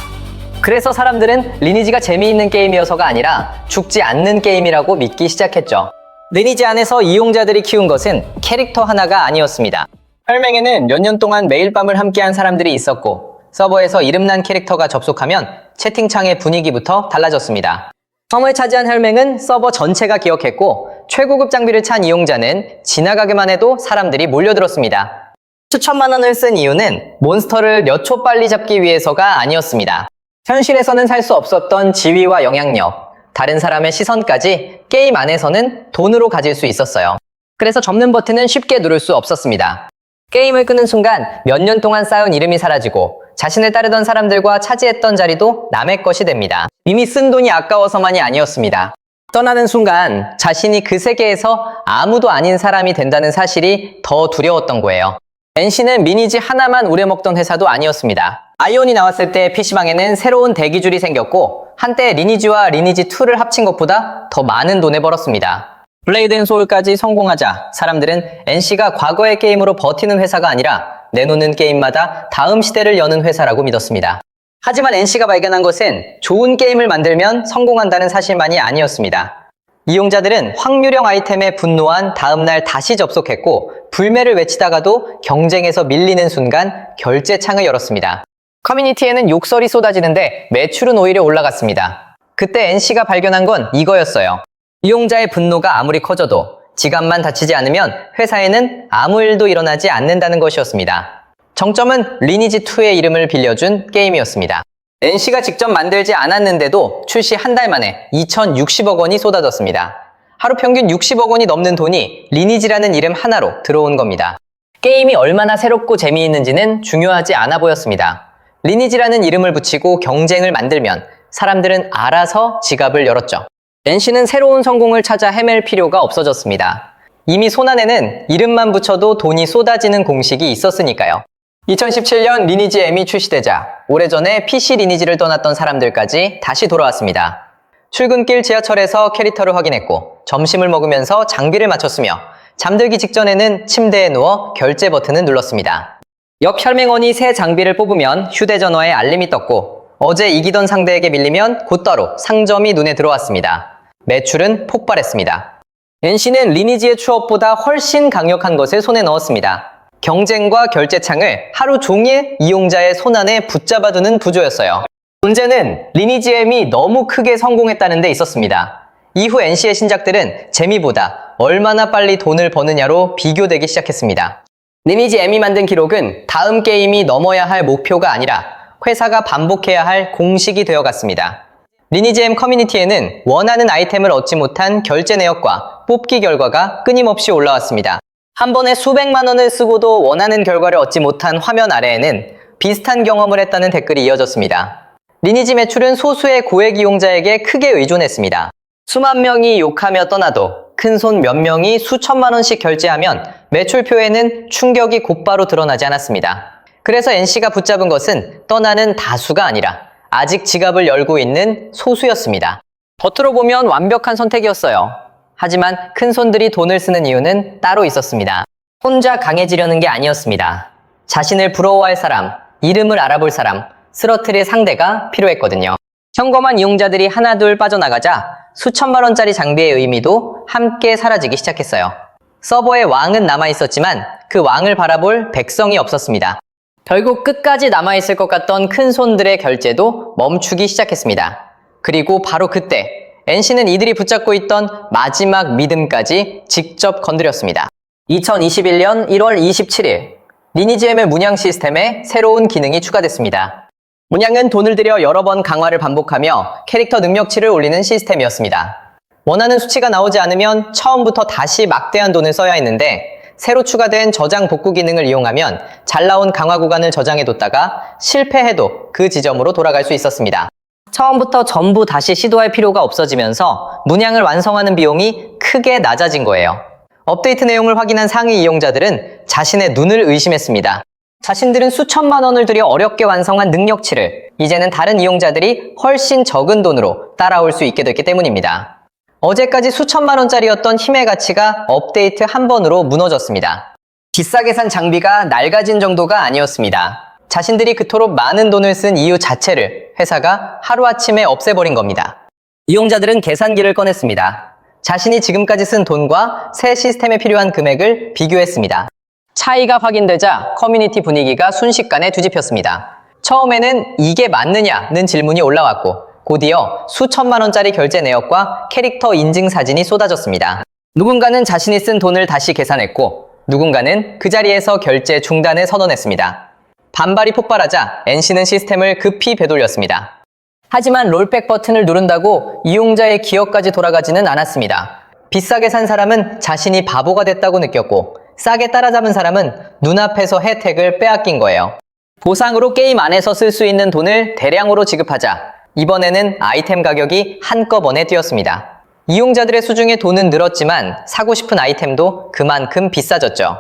그래서 사람들은 리니지가 재미있는 게임이어서가 아니라 죽지 않는 게임이라고 믿기 시작했죠. 리니지 안에서 이용자들이 키운 것은 캐릭터 하나가 아니었습니다. 혈맹에는 몇 년 동안 매일 밤을 함께한 사람들이 있었고 서버에서 이름난 캐릭터가 접속하면 채팅창의 분위기부터 달라졌습니다. 섬을 차지한 혈맹은 서버 전체가 기억했고 최고급 장비를 찬 이용자는 지나가기만 해도 사람들이 몰려들었습니다. 수천만 원을 쓴 이유는 몬스터를 몇 초 빨리 잡기 위해서가 아니었습니다. 현실에서는 살 수 없었던 지위와 영향력, 다른 사람의 시선까지 게임 안에서는 돈으로 가질 수 있었어요. 그래서 접는 버튼은 쉽게 누를 수 없었습니다. 게임을 끄는 순간 몇 년 동안 쌓은 이름이 사라지고 자신을 따르던 사람들과 차지했던 자리도 남의 것이 됩니다. 이미 쓴 돈이 아까워서만이 아니었습니다. 떠나는 순간 자신이 그 세계에서 아무도 아닌 사람이 된다는 사실이 더 두려웠던 거예요. NC는 리니지 하나만 우려먹던 회사도 아니었습니다. 아이온이 나왔을 때 PC방에는 새로운 대기줄이 생겼고 한때 리니지와 리니지2를 합친 것보다 더 많은 돈을 벌었습니다. 블레이드 앤 소울까지 성공하자 사람들은 NC가 과거의 게임으로 버티는 회사가 아니라 내놓는 게임마다 다음 시대를 여는 회사라고 믿었습니다. 하지만 NC가 발견한 것은 좋은 게임을 만들면 성공한다는 사실만이 아니었습니다. 이용자들은 확률형 아이템에 분노한 다음날 다시 접속했고 불매를 외치다가도 경쟁에서 밀리는 순간 결제창을 열었습니다. 커뮤니티에는 욕설이 쏟아지는데 매출은 오히려 올라갔습니다. 그때 NC가 발견한 건 이거였어요. 이용자의 분노가 아무리 커져도 지갑만 다치지 않으면 회사에는 아무 일도 일어나지 않는다는 것이었습니다. 정점은 리니지2의 이름을 빌려준 게임이었습니다. NC가 직접 만들지 않았는데도 출시 한 달 만에 2,060억 원이 쏟아졌습니다. 하루 평균 60억 원이 넘는 돈이 리니지라는 이름 하나로 들어온 겁니다. 게임이 얼마나 새롭고 재미있는지는 중요하지 않아 보였습니다. 리니지라는 이름을 붙이고 경쟁을 만들면 사람들은 알아서 지갑을 열었죠. NC는 새로운 성공을 찾아 헤맬 필요가 없어졌습니다. 이미 손안에는 이름만 붙여도 돈이 쏟아지는 공식이 있었으니까요. 2017년 리니지 M이 출시되자 오래전에 PC 리니지를 떠났던 사람들까지 다시 돌아왔습니다. 출근길 지하철에서 캐릭터를 확인했고 점심을 먹으면서 장비를 맞췄으며 잠들기 직전에는 침대에 누워 결제 버튼을 눌렀습니다. 옆 혈맹원이 새 장비를 뽑으면 휴대전화에 알림이 떴고 어제 이기던 상대에게 밀리면 곧바로 상점이 눈에 들어왔습니다. 매출은 폭발했습니다. NC는 리니지의 추억보다 훨씬 강력한 것을 손에 넣었습니다. 경쟁과 결제창을 하루 종일 이용자의 손안에 붙잡아두는 구조였어요. 문제는 리니지 M이 너무 크게 성공했다는 데 있었습니다. 이후 NC의 신작들은 재미보다 얼마나 빨리 돈을 버느냐로 비교되기 시작했습니다. 리니지 M이 만든 기록은 다음 게임이 넘어야 할 목표가 아니라 회사가 반복해야 할 공식이 되어갔습니다. 리니지 M 커뮤니티에는 원하는 아이템을 얻지 못한 결제 내역과 뽑기 결과가 끊임없이 올라왔습니다. 한 번에 수백만 원을 쓰고도 원하는 결과를 얻지 못한 화면 아래에는 비슷한 경험을 했다는 댓글이 이어졌습니다. 리니지 매출은 소수의 고액 이용자에게 크게 의존했습니다. 수만 명이 욕하며 떠나도 큰손 몇 명이 수천만 원씩 결제하면 매출표에는 충격이 곧바로 드러나지 않았습니다. 그래서 NC가 붙잡은 것은 떠나는 다수가 아니라 아직 지갑을 열고 있는 소수였습니다. 겉으로 보면 완벽한 선택이었어요. 하지만 큰손들이 돈을 쓰는 이유는 따로 있었습니다. 혼자 강해지려는 게 아니었습니다. 자신을 부러워할 사람, 이름을 알아볼 사람, 쓰러트릴 상대가 필요했거든요. 현금만 이용자들이 하나둘 빠져나가자 수천만 원짜리 장비의 의미도 함께 사라지기 시작했어요. 서버의 왕은 남아있었지만 그 왕을 바라볼 백성이 없었습니다. 결국 끝까지 남아있을 것 같던 큰손들의 결제도 멈추기 시작했습니다. 그리고 바로 그때 NC는 이들이 붙잡고 있던 마지막 믿음까지 직접 건드렸습니다. 2021년 1월 27일 리니지M의 문양 시스템에 새로운 기능이 추가됐습니다. 문양은 돈을 들여 여러 번 강화를 반복하며 캐릭터 능력치를 올리는 시스템이었습니다. 원하는 수치가 나오지 않으면 처음부터 다시 막대한 돈을 써야 했는데 새로 추가된 저장 복구 기능을 이용하면 잘 나온 강화 구간을 저장해뒀다가 실패해도 그 지점으로 돌아갈 수 있었습니다. 처음부터 전부 다시 시도할 필요가 없어지면서 문양을 완성하는 비용이 크게 낮아진 거예요. 업데이트 내용을 확인한 상위 이용자들은 자신의 눈을 의심했습니다. 자신들은 수천만 원을 들여 어렵게 완성한 능력치를 이제는 다른 이용자들이 훨씬 적은 돈으로 따라올 수 있게 됐기 때문입니다. 어제까지 수천만 원짜리였던 힘의 가치가 업데이트 한 번으로 무너졌습니다. 비싸게 산 장비가 낡아진 정도가 아니었습니다. 자신들이 그토록 많은 돈을 쓴 이유 자체를 회사가 하루아침에 없애버린 겁니다. 이용자들은 계산기를 꺼냈습니다. 자신이 지금까지 쓴 돈과 새 시스템에 필요한 금액을 비교했습니다. 차이가 확인되자 커뮤니티 분위기가 순식간에 뒤집혔습니다. 처음에는 이게 맞느냐는 질문이 올라왔고 곧이어 수천만 원짜리 결제 내역과 캐릭터 인증 사진이 쏟아졌습니다. 누군가는 자신이 쓴 돈을 다시 계산했고 누군가는 그 자리에서 결제 중단을 선언했습니다. 반발이 폭발하자 NC는 시스템을 급히 되돌렸습니다. 하지만 롤백 버튼을 누른다고 이용자의 기억까지 돌아가지는 않았습니다. 비싸게 산 사람은 자신이 바보가 됐다고 느꼈고 싸게 따라잡은 사람은 눈앞에서 혜택을 빼앗긴 거예요. 보상으로 게임 안에서 쓸 수 있는 돈을 대량으로 지급하자 이번에는 아이템 가격이 한꺼번에 뛰었습니다. 이용자들의 수중에 돈은 늘었지만 사고 싶은 아이템도 그만큼 비싸졌죠.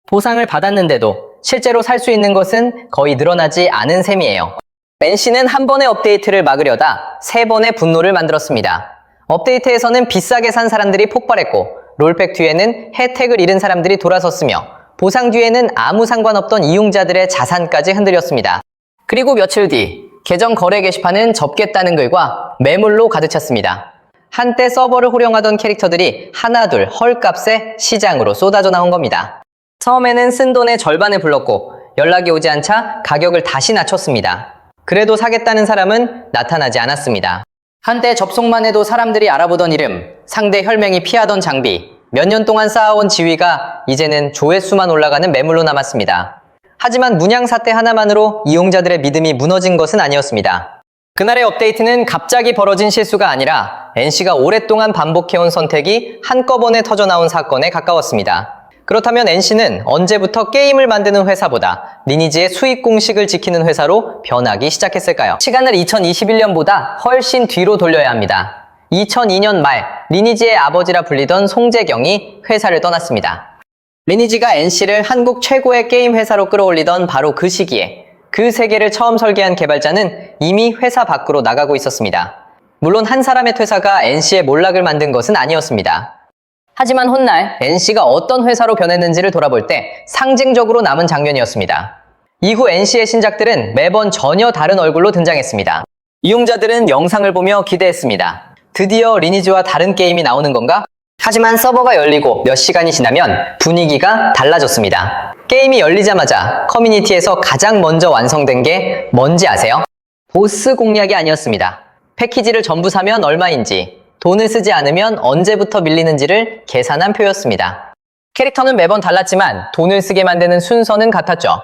보상을 받았는데도 실제로 살 수 있는 것은 거의 늘어나지 않은 셈이에요. NC는 한 번의 업데이트를 막으려다 3번의 분노를 만들었습니다. 업데이트에서는 비싸게 산 사람들이 폭발했고 롤백 뒤에는 혜택을 잃은 사람들이 돌아섰으며 보상 뒤에는 아무 상관없던 이용자들의 자산까지 흔들렸습니다. 그리고 며칠 뒤 계정 거래 게시판은 접겠다는 글과 매물로 가득 찼습니다. 한때 서버를 호령하던 캐릭터들이 하나둘 헐값에 시장으로 쏟아져 나온 겁니다. 처음에는 쓴 돈의 절반을 불렀고 연락이 오지 않자 가격을 다시 낮췄습니다. 그래도 사겠다는 사람은 나타나지 않았습니다. 한때 접속만 해도 사람들이 알아보던 이름, 상대 혈맹이 피하던 장비, 몇 년 동안 쌓아온 지위가 이제는 조회수만 올라가는 매물로 남았습니다. 하지만 문양 사태 하나만으로 이용자들의 믿음이 무너진 것은 아니었습니다. 그날의 업데이트는 갑자기 벌어진 실수가 아니라 NC가 오랫동안 반복해온 선택이 한꺼번에 터져나온 사건에 가까웠습니다. 그렇다면 NC는 언제부터 게임을 만드는 회사보다 리니지의 수익 공식을 지키는 회사로 변하기 시작했을까요? 시간을 2021년보다 훨씬 뒤로 돌려야 합니다. 2002년 말 리니지의 아버지라 불리던 송재경이 회사를 떠났습니다. 리니지가 NC를 한국 최고의 게임 회사로 끌어올리던 바로 그 시기에 그 세계를 처음 설계한 개발자는 이미 회사 밖으로 나가고 있었습니다. 물론 한 사람의 퇴사가 NC의 몰락을 만든 것은 아니었습니다. 하지만 훗날 NC가 어떤 회사로 변했는지를 돌아볼 때 상징적으로 남은 장면이었습니다. 이후 NC의 신작들은 매번 전혀 다른 얼굴로 등장했습니다. 이용자들은 영상을 보며 기대했습니다. 드디어 리니지와 다른 게임이 나오는 건가? 하지만 서버가 열리고 몇 시간이 지나면 분위기가 달라졌습니다. 게임이 열리자마자 커뮤니티에서 가장 먼저 완성된 게 뭔지 아세요? 보스 공략이 아니었습니다. 패키지를 전부 사면 얼마인지, 돈을 쓰지 않으면 언제부터 밀리는지를 계산한 표였습니다. 캐릭터는 매번 달랐지만 돈을 쓰게 만드는 순서는 같았죠.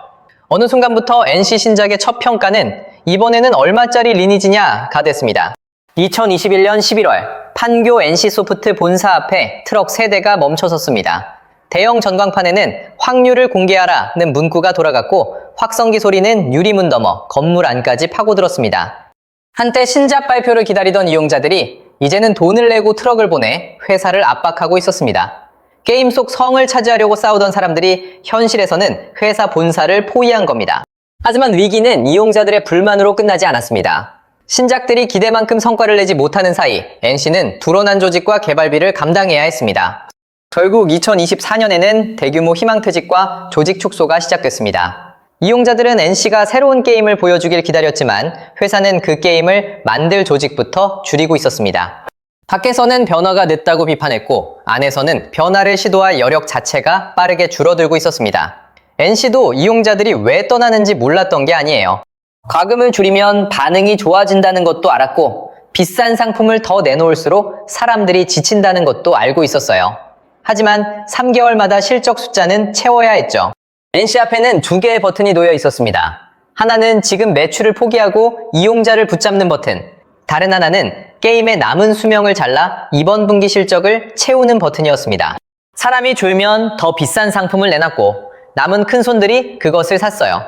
어느 순간부터 NC 신작의 첫 평가는 이번에는 얼마짜리 리니지냐가 됐습니다. 2021년 11월 판교 NC소프트 본사 앞에 트럭 3대가 멈춰섰습니다. 대형 전광판에는 확률을 공개하라는 문구가 돌아갔고 확성기 소리는 유리문 넘어 건물 안까지 파고들었습니다. 한때 신작 발표를 기다리던 이용자들이 이제는 돈을 내고 트럭을 보내 회사를 압박하고 있었습니다. 게임 속 성을 차지하려고 싸우던 사람들이 현실에서는 회사 본사를 포위한 겁니다. 하지만 위기는 이용자들의 불만으로 끝나지 않았습니다. 신작들이 기대만큼 성과를 내지 못하는 사이 NC는 드러난 조직과 개발비를 감당해야 했습니다. 결국 2024년에는 대규모 희망퇴직과 조직 축소가 시작됐습니다. 이용자들은 NC가 새로운 게임을 보여주길 기다렸지만 회사는 그 게임을 만들 조직부터 줄이고 있었습니다. 밖에서는 변화가 늦다고 비판했고 안에서는 변화를 시도할 여력 자체가 빠르게 줄어들고 있었습니다. NC도 이용자들이 왜 떠나는지 몰랐던 게 아니에요. 과금을 줄이면 반응이 좋아진다는 것도 알았고 비싼 상품을 더 내놓을수록 사람들이 지친다는 것도 알고 있었어요. 하지만 3개월마다 실적 숫자는 채워야 했죠. NC 앞에는 2개의 버튼이 놓여 있었습니다. 하나는 지금 매출을 포기하고 이용자를 붙잡는 버튼, 다른 하나는 게임의 남은 수명을 잘라 이번 분기 실적을 채우는 버튼이었습니다. 사람이 줄면 더 비싼 상품을 내놨고 남은 큰손들이 그것을 샀어요.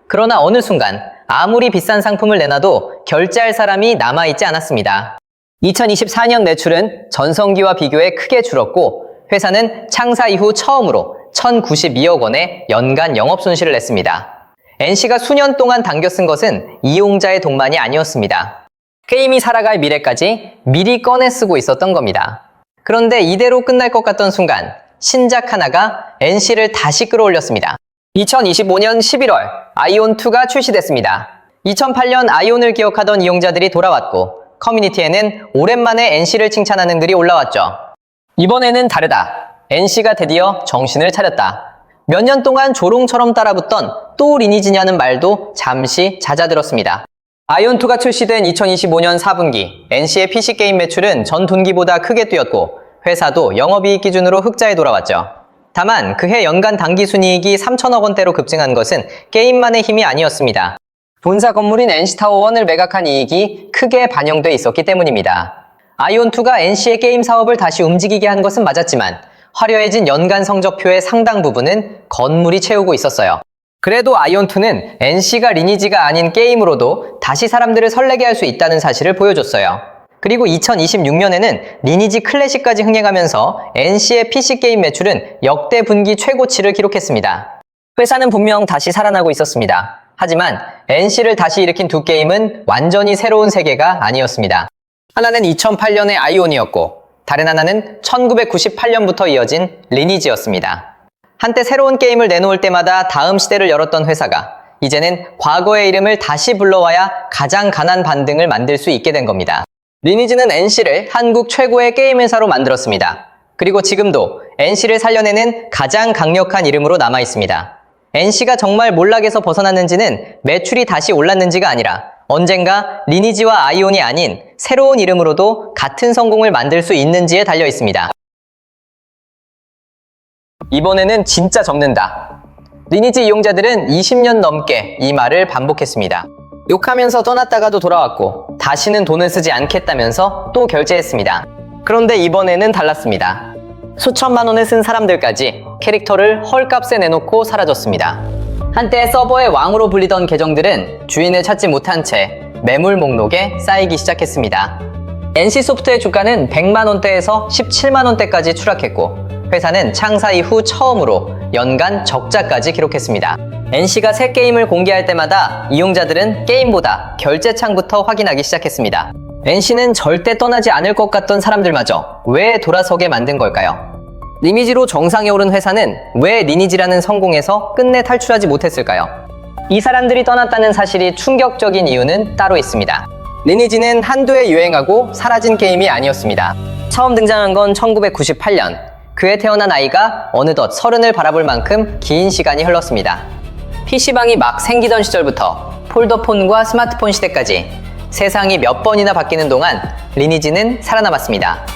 그러나 어느 순간 아무리 비싼 상품을 내놔도 결제할 사람이 남아있지 않았습니다. 2024년 매출은 전성기와 비교해 크게 줄었고 회사는 창사 이후 처음으로 1,092억 원의 연간 영업손실을 냈습니다. NC가 수년 동안 당겨 쓴 것은 이용자의 돈만이 아니었습니다. 게임이 살아갈 미래까지 미리 꺼내 쓰고 있었던 겁니다. 그런데 이대로 끝날 것 같던 순간 신작 하나가 NC를 다시 끌어올렸습니다. 2025년 11월 아이온2가 출시됐습니다. 2008년 아이온을 기억하던 이용자들이 돌아왔고 커뮤니티에는 오랜만에 NC를 칭찬하는 글이 올라왔죠. 이번에는 다르다. NC가 드디어 정신을 차렸다. 몇 년 동안 조롱처럼 따라붙던 또 리니지냐는 말도 잠시 잦아들었습니다. 아이온2가 출시된 2025년 4분기 NC의 PC게임 매출은 전 분기보다 크게 뛰었고 회사도 영업이익 기준으로 흑자에 돌아왔죠. 다만 그해 연간 당기순이익이 3천억 원대로 급증한 것은 게임만의 힘이 아니었습니다. 본사 건물인 NC타워1을 매각한 이익이 크게 반영돼 있었기 때문입니다. 아이온2가 NC의 게임 사업을 다시 움직이게 한 것은 맞았지만 화려해진 연간 성적표의 상당 부분은 건물이 채우고 있었어요. 그래도 아이온2는 NC가 리니지가 아닌 게임으로도 다시 사람들을 설레게 할 수 있다는 사실을 보여줬어요. 그리고 2026년에는 리니지 클래식까지 흥행하면서 NC의 PC게임 매출은 역대 분기 최고치를 기록했습니다. 회사는 분명 다시 살아나고 있었습니다. 하지만 NC를 다시 일으킨 두 게임은 완전히 새로운 세계가 아니었습니다. 하나는 2008년의 아이온이었고 다른 하나는 1998년부터 이어진 리니지였습니다. 한때 새로운 게임을 내놓을 때마다 다음 시대를 열었던 회사가 이제는 과거의 이름을 다시 불러와야 가장 강한 반등을 만들 수 있게 된 겁니다. 리니지는 NC를 한국 최고의 게임 회사로 만들었습니다. 그리고 지금도 NC를 살려내는 가장 강력한 이름으로 남아있습니다. NC가 정말 몰락에서 벗어났는지는 매출이 다시 올랐는지가 아니라 언젠가 리니지와 아이온이 아닌 새로운 이름으로도 같은 성공을 만들 수 있는지에 달려 있습니다. 이번에는 진짜 적는다. 리니지 이용자들은 20년 넘게 이 말을 반복했습니다. 욕하면서 떠났다가도 돌아왔고 다시는 돈을 쓰지 않겠다면서 또 결제했습니다. 그런데 이번에는 달랐습니다. 수천만 원을 쓴 사람들까지 캐릭터를 헐값에 내놓고 사라졌습니다. 한때 서버의 왕으로 불리던 계정들은 주인을 찾지 못한 채 매물 목록에 쌓이기 시작했습니다. NC소프트의 주가는 100만 원대에서 17만 원대까지 추락했고 회사는 창사 이후 처음으로 연간 적자까지 기록했습니다. NC가 새 게임을 공개할 때마다 이용자들은 게임보다 결제창부터 확인하기 시작했습니다. NC는 절대 떠나지 않을 것 같던 사람들마저 왜 돌아서게 만든 걸까요? 리니지로 정상에 오른 회사는 왜 리니지라는 성공에서 끝내 탈출하지 못했을까요? 이 사람들이 떠났다는 사실이 충격적인 이유는 따로 있습니다. 리니지는 한두 해 유행하고 사라진 게임이 아니었습니다. 처음 등장한 건 1998년. 그해 태어난 아이가 어느덧 30을 바라볼 만큼 긴 시간이 흘렀습니다. PC방이 막 생기던 시절부터 폴더폰과 스마트폰 시대까지 세상이 몇 번이나 바뀌는 동안 리니지는 살아남았습니다.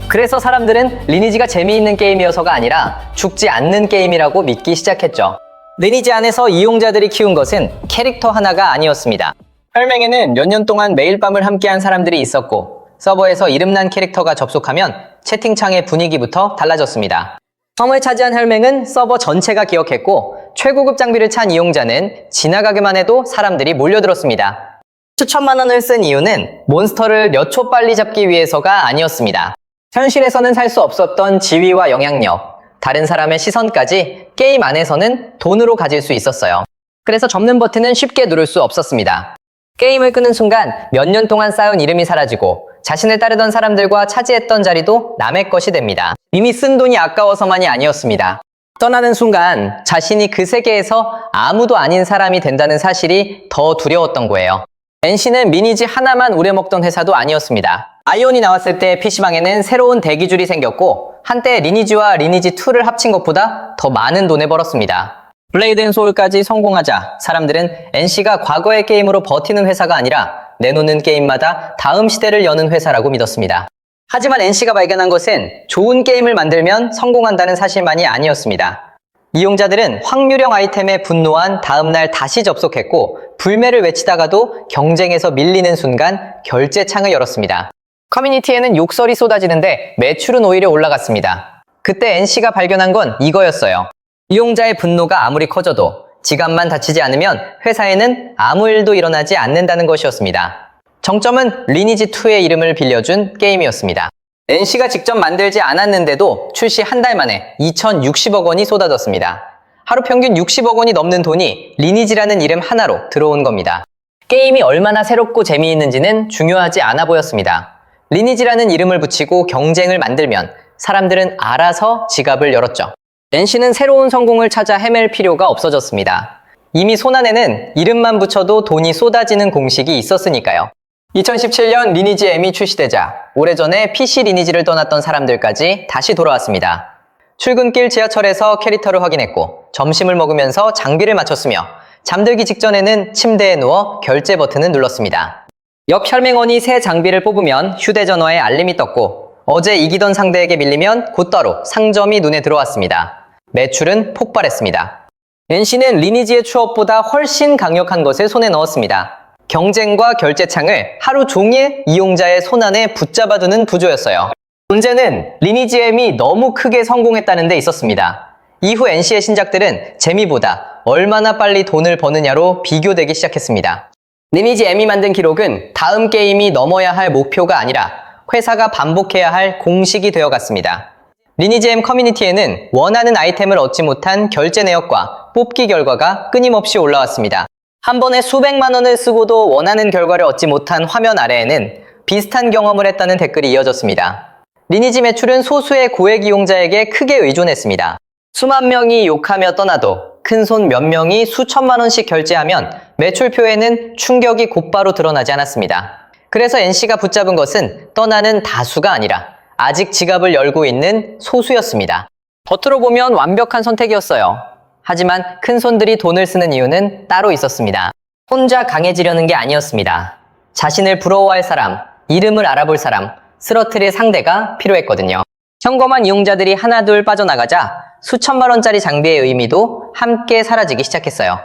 그래서 사람들은 리니지가 재미있는 게임이어서가 아니라 죽지 않는 게임이라고 믿기 시작했죠. 리니지 안에서 이용자들이 키운 것은 캐릭터 하나가 아니었습니다. 혈맹에는 몇 년 동안 매일 밤을 함께한 사람들이 있었고 서버에서 이름난 캐릭터가 접속하면 채팅창의 분위기부터 달라졌습니다. 섬을 차지한 혈맹은 서버 전체가 기억했고 최고급 장비를 찬 이용자는 지나가기만 해도 사람들이 몰려들었습니다. 수천만 원을 쓴 이유는 몬스터를 몇 초 빨리 잡기 위해서가 아니었습니다. 현실에서는 살 수 없었던 지위와 영향력, 다른 사람의 시선까지 게임 안에서는 돈으로 가질 수 있었어요. 그래서 접는 버튼은 쉽게 누를 수 없었습니다. 게임을 끄는 순간 몇 년 동안 쌓은 이름이 사라지고 자신을 따르던 사람들과 차지했던 자리도 남의 것이 됩니다. 이미 쓴 돈이 아까워서만이 아니었습니다. 떠나는 순간 자신이 그 세계에서 아무도 아닌 사람이 된다는 사실이 더 두려웠던 거예요. NC는 리니지 하나만 우려먹던 회사도 아니었습니다. 아이온이 나왔을 때 PC방에는 새로운 대기줄이 생겼고 한때 리니지와 리니지2를 합친 것보다 더 많은 돈을 벌었습니다. 블레이드 앤 소울까지 성공하자 사람들은 NC가 과거의 게임으로 버티는 회사가 아니라 내놓는 게임마다 다음 시대를 여는 회사라고 믿었습니다. 하지만 NC가 발견한 것은 좋은 게임을 만들면 성공한다는 사실만이 아니었습니다. 이용자들은 확률형 아이템에 분노한 다음날 다시 접속했고 불매를 외치다가도 경쟁에서 밀리는 순간 결제창을 열었습니다. 커뮤니티에는 욕설이 쏟아지는데 매출은 오히려 올라갔습니다. 그때 NC가 발견한 건 이거였어요. 이용자의 분노가 아무리 커져도 지갑만 다치지 않으면 회사에는 아무 일도 일어나지 않는다는 것이었습니다. 정점은 리니지2의 이름을 빌려준 게임이었습니다. NC가 직접 만들지 않았는데도 출시 한 달 만에 2,060억 원이 쏟아졌습니다. 하루 평균 60억 원이 넘는 돈이 리니지라는 이름 하나로 들어온 겁니다. 게임이 얼마나 새롭고 재미있는지는 중요하지 않아 보였습니다. 리니지라는 이름을 붙이고 경쟁을 만들면 사람들은 알아서 지갑을 열었죠. NC는 새로운 성공을 찾아 헤맬 필요가 없어졌습니다. 이미 손안에는 이름만 붙여도 돈이 쏟아지는 공식이 있었으니까요. 2017년 리니지 M이 출시되자 오래전에 PC 리니지를 떠났던 사람들까지 다시 돌아왔습니다. 출근길 지하철에서 캐릭터를 확인했고 점심을 먹으면서 장비를 맞췄으며 잠들기 직전에는 침대에 누워 결제 버튼을 눌렀습니다. 옆 혈맹원이 새 장비를 뽑으면 휴대전화에 알림이 떴고 어제 이기던 상대에게 밀리면 곧바로 상점이 눈에 들어왔습니다. 매출은 폭발했습니다. NC는 리니지의 추억보다 훨씬 강력한 것을 손에 넣었습니다. 경쟁과 결제창을 하루 종일 이용자의 손안에 붙잡아두는 구조였어요. 문제는 리니지 M이 너무 크게 성공했다는 데 있었습니다. 이후 NC의 신작들은 재미보다 얼마나 빨리 돈을 버느냐로 비교되기 시작했습니다. 리니지 M이 만든 기록은 다음 게임이 넘어야 할 목표가 아니라 회사가 반복해야 할 공식이 되어갔습니다. 리니지 M 커뮤니티에는 원하는 아이템을 얻지 못한 결제 내역과 뽑기 결과가 끊임없이 올라왔습니다. 한 번에 수백만 원을 쓰고도 원하는 결과를 얻지 못한 화면 아래에는 비슷한 경험을 했다는 댓글이 이어졌습니다. 리니지 매출은 소수의 고액 이용자에게 크게 의존했습니다. 수만 명이 욕하며 떠나도 큰손 몇 명이 수천만 원씩 결제하면 매출표에는 충격이 곧바로 드러나지 않았습니다. 그래서 NC가 붙잡은 것은 떠나는 다수가 아니라 아직 지갑을 열고 있는 소수였습니다. 겉으로 보면 완벽한 선택이었어요. 하지만 큰손들이 돈을 쓰는 이유는 따로 있었습니다. 혼자 강해지려는 게 아니었습니다. 자신을 부러워할 사람, 이름을 알아볼 사람, 쓰러트릴 상대가 필요했거든요. 현금한 이용자들이 하나둘 빠져나가자 수천만 원짜리 장비의 의미도 함께 사라지기 시작했어요.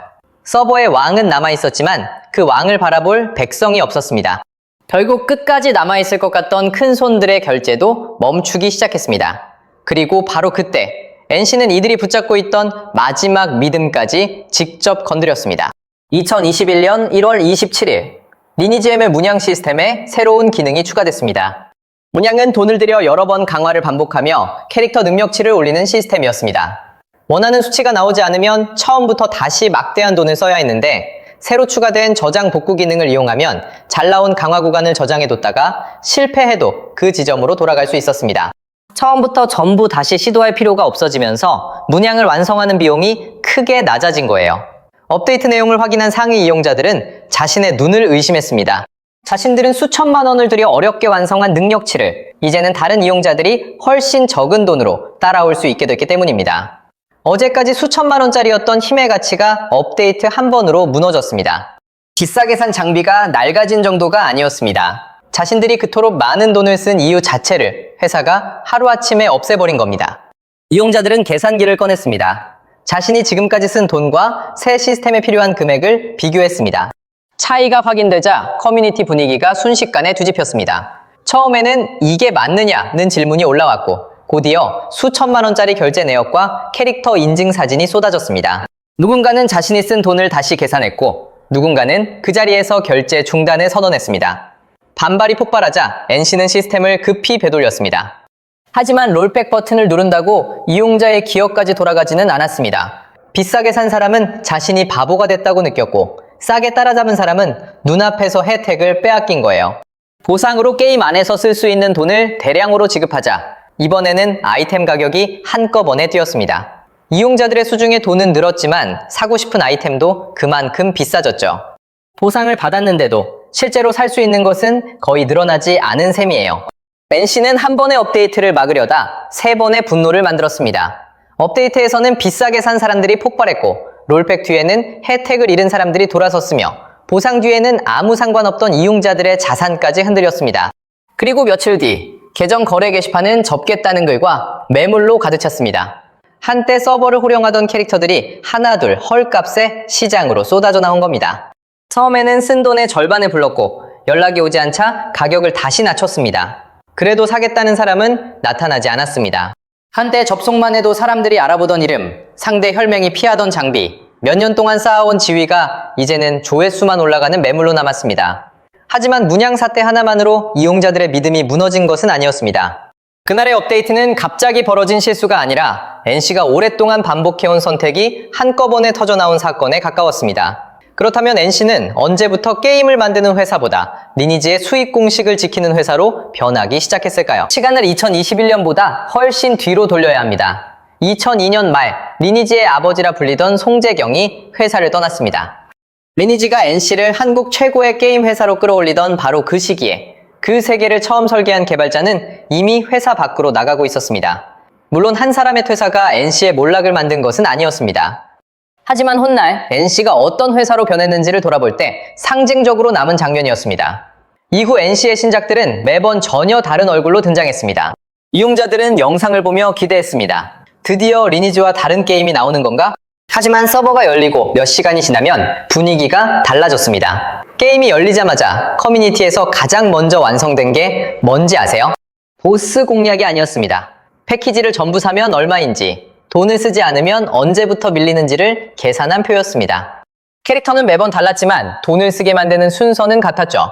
서버의 왕은 남아있었지만 그 왕을 바라볼 백성이 없었습니다. 결국 끝까지 남아있을 것 같던 큰손들의 결제도 멈추기 시작했습니다. 그리고 바로 그때 NC는 이들이 붙잡고 있던 마지막 믿음까지 직접 건드렸습니다. 2021년 1월 27일 리니지 M의 문양 시스템에 새로운 기능이 추가됐습니다. 문양은 돈을 들여 여러 번 강화를 반복하며 캐릭터 능력치를 올리는 시스템이었습니다. 원하는 수치가 나오지 않으면 처음부터 다시 막대한 돈을 써야 했는데 새로 추가된 저장 복구 기능을 이용하면 잘 나온 강화 구간을 저장해뒀다가 실패해도 그 지점으로 돌아갈 수 있었습니다. 처음부터 전부 다시 시도할 필요가 없어지면서 문양을 완성하는 비용이 크게 낮아진 거예요. 업데이트 내용을 확인한 상위 이용자들은 자신의 눈을 의심했습니다. 자신들은 수천만 원을 들여 어렵게 완성한 능력치를 이제는 다른 이용자들이 훨씬 적은 돈으로 따라올 수 있게 됐기 때문입니다. 어제까지 수천만 원짜리였던 힘의 가치가 업데이트 한 번으로 무너졌습니다. 비싸게 산 장비가 낡아진 정도가 아니었습니다. 자신들이 그토록 많은 돈을 쓴 이유 자체를 회사가 하루아침에 없애버린 겁니다. 이용자들은 계산기를 꺼냈습니다. 자신이 지금까지 쓴 돈과 새 시스템에 필요한 금액을 비교했습니다. 차이가 확인되자 커뮤니티 분위기가 순식간에 뒤집혔습니다. 처음에는 이게 맞느냐는 질문이 올라왔고 곧이어 수천만 원짜리 결제 내역과 캐릭터 인증 사진이 쏟아졌습니다. 누군가는 자신이 쓴 돈을 다시 계산했고 누군가는 그 자리에서 결제 중단을 선언했습니다. 반발이 폭발하자 NC는 시스템을 급히 되돌렸습니다. 하지만 롤백 버튼을 누른다고 이용자의 기억까지 돌아가지는 않았습니다. 비싸게 산 사람은 자신이 바보가 됐다고 느꼈고 싸게 따라잡은 사람은 눈앞에서 혜택을 빼앗긴 거예요. 보상으로 게임 안에서 쓸 수 있는 돈을 대량으로 지급하자 이번에는 아이템 가격이 한꺼번에 뛰었습니다. 이용자들의 수중에 돈은 늘었지만 사고 싶은 아이템도 그만큼 비싸졌죠. 보상을 받았는데도 실제로 살 수 있는 것은 거의 늘어나지 않은 셈이에요. NC는 한 번의 업데이트를 막으려다 3번의 분노를 만들었습니다. 업데이트에서는 비싸게 산 사람들이 폭발했고 롤백 뒤에는 혜택을 잃은 사람들이 돌아섰으며 보상 뒤에는 아무 상관없던 이용자들의 자산까지 흔들렸습니다. 그리고 며칠 뒤 계정 거래 게시판은 접겠다는 글과 매물로 가득 찼습니다. 한때 서버를 호령하던 캐릭터들이 하나둘 헐값에 시장으로 쏟아져 나온 겁니다. 처음에는 쓴 돈의 절반을 불렀고 연락이 오지 않자 가격을 다시 낮췄습니다. 그래도 사겠다는 사람은 나타나지 않았습니다. 한때 접속만 해도 사람들이 알아보던 이름, 상대 혈맹이 피하던 장비, 몇 년 동안 쌓아온 지위가 이제는 조회수만 올라가는 매물로 남았습니다. 하지만 문양 사태 하나만으로 이용자들의 믿음이 무너진 것은 아니었습니다. 그날의 업데이트는 갑자기 벌어진 실수가 아니라 NC가 오랫동안 반복해온 선택이 한꺼번에 터져나온 사건에 가까웠습니다. 그렇다면 NC는 언제부터 게임을 만드는 회사보다 리니지의 수익 공식을 지키는 회사로 변하기 시작했을까요? 시간을 2021년보다 훨씬 뒤로 돌려야 합니다. 2002년 말 리니지의 아버지라 불리던 송재경이 회사를 떠났습니다. 리니지가 NC를 한국 최고의 게임 회사로 끌어올리던 바로 그 시기에 그 세계를 처음 설계한 개발자는 이미 회사 밖으로 나가고 있었습니다. 물론 한 사람의 퇴사가 NC의 몰락을 만든 것은 아니었습니다. 하지만 훗날 NC가 어떤 회사로 변했는지를 돌아볼 때 상징적으로 남은 장면이었습니다. 이후 NC의 신작들은 매번 전혀 다른 얼굴로 등장했습니다. 이용자들은 영상을 보며 기대했습니다. 드디어 리니지와 다른 게임이 나오는 건가? 하지만 서버가 열리고 몇 시간이 지나면 분위기가 달라졌습니다. 게임이 열리자마자 커뮤니티에서 가장 먼저 완성된 게 뭔지 아세요? 보스 공략이 아니었습니다. 패키지를 전부 사면 얼마인지, 돈을 쓰지 않으면 언제부터 밀리는지를 계산한 표였습니다. 캐릭터는 매번 달랐지만 돈을 쓰게 만드는 순서는 같았죠.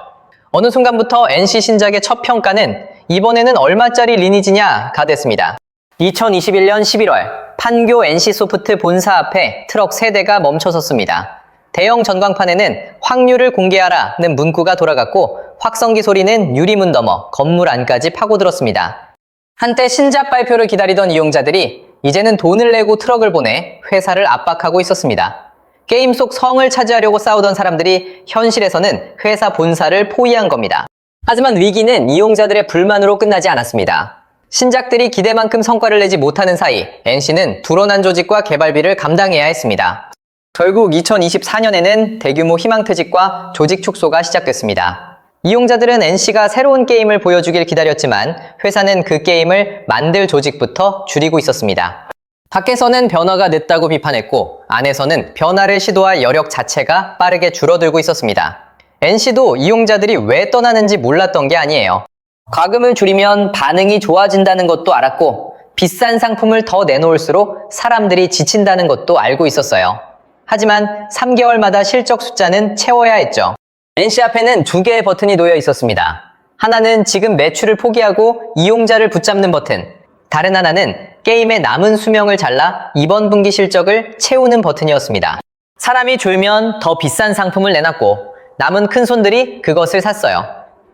어느 순간부터 NC 신작의 첫 평가는 이번에는 얼마짜리 리니지냐가 됐습니다. 2021년 11월 판교 NC소프트 본사 앞에 트럭 3대가 멈춰섰습니다. 대형 전광판에는 확률을 공개하라는 문구가 돌아갔고 확성기 소리는 유리문 넘어 건물 안까지 파고들었습니다. 한때 신작 발표를 기다리던 이용자들이 이제는 돈을 내고 트럭을 보내 회사를 압박하고 있었습니다. 게임 속 성을 차지하려고 싸우던 사람들이 현실에서는 회사 본사를 포위한 겁니다. 하지만 위기는 이용자들의 불만으로 끝나지 않았습니다. 신작들이 기대만큼 성과를 내지 못하는 사이 NC는 드러난 조직과 개발비를 감당해야 했습니다. 결국 2024년에는 대규모 희망퇴직과 조직 축소가 시작됐습니다. 이용자들은 NC가 새로운 게임을 보여주길 기다렸지만 회사는 그 게임을 만들 조직부터 줄이고 있었습니다. 밖에서는 변화가 늦다고 비판했고 안에서는 변화를 시도할 여력 자체가 빠르게 줄어들고 있었습니다. NC도 이용자들이 왜 떠나는지 몰랐던 게 아니에요. 과금을 줄이면 반응이 좋아진다는 것도 알았고 비싼 상품을 더 내놓을수록 사람들이 지친다는 것도 알고 있었어요. 하지만 3개월마다 실적 숫자는 채워야 했죠. NC 앞에는 2개의 버튼이 놓여 있었습니다. 하나는 지금 매출을 포기하고 이용자를 붙잡는 버튼, 다른 하나는 게임의 남은 수명을 잘라 이번 분기 실적을 채우는 버튼이었습니다. 사람이 졸면 더 비싼 상품을 내놨고 남은 큰손들이 그것을 샀어요.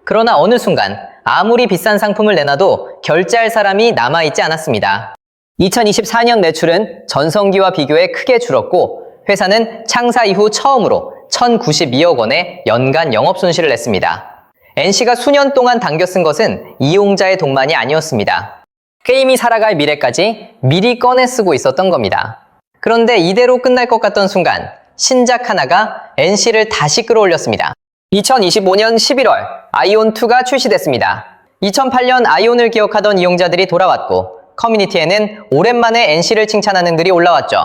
그러나 어느 순간 아무리 비싼 상품을 내놔도 결제할 사람이 남아있지 않았습니다. 2024년 매출은 전성기와 비교해 크게 줄었고 회사는 창사 이후 처음으로 1,092억 원의 연간 영업손실을 냈습니다. NC가 수년 동안 당겨 쓴 것은 이용자의 돈만이 아니었습니다. 게임이 살아갈 미래까지 미리 꺼내 쓰고 있었던 겁니다. 그런데 이대로 끝날 것 같던 순간 신작 하나가 NC를 다시 끌어올렸습니다. 2025년 11월 아이온2가 출시됐습니다. 2008년 아이온을 기억하던 이용자들이 돌아왔고 커뮤니티에는 오랜만에 NC를 칭찬하는 글이 올라왔죠.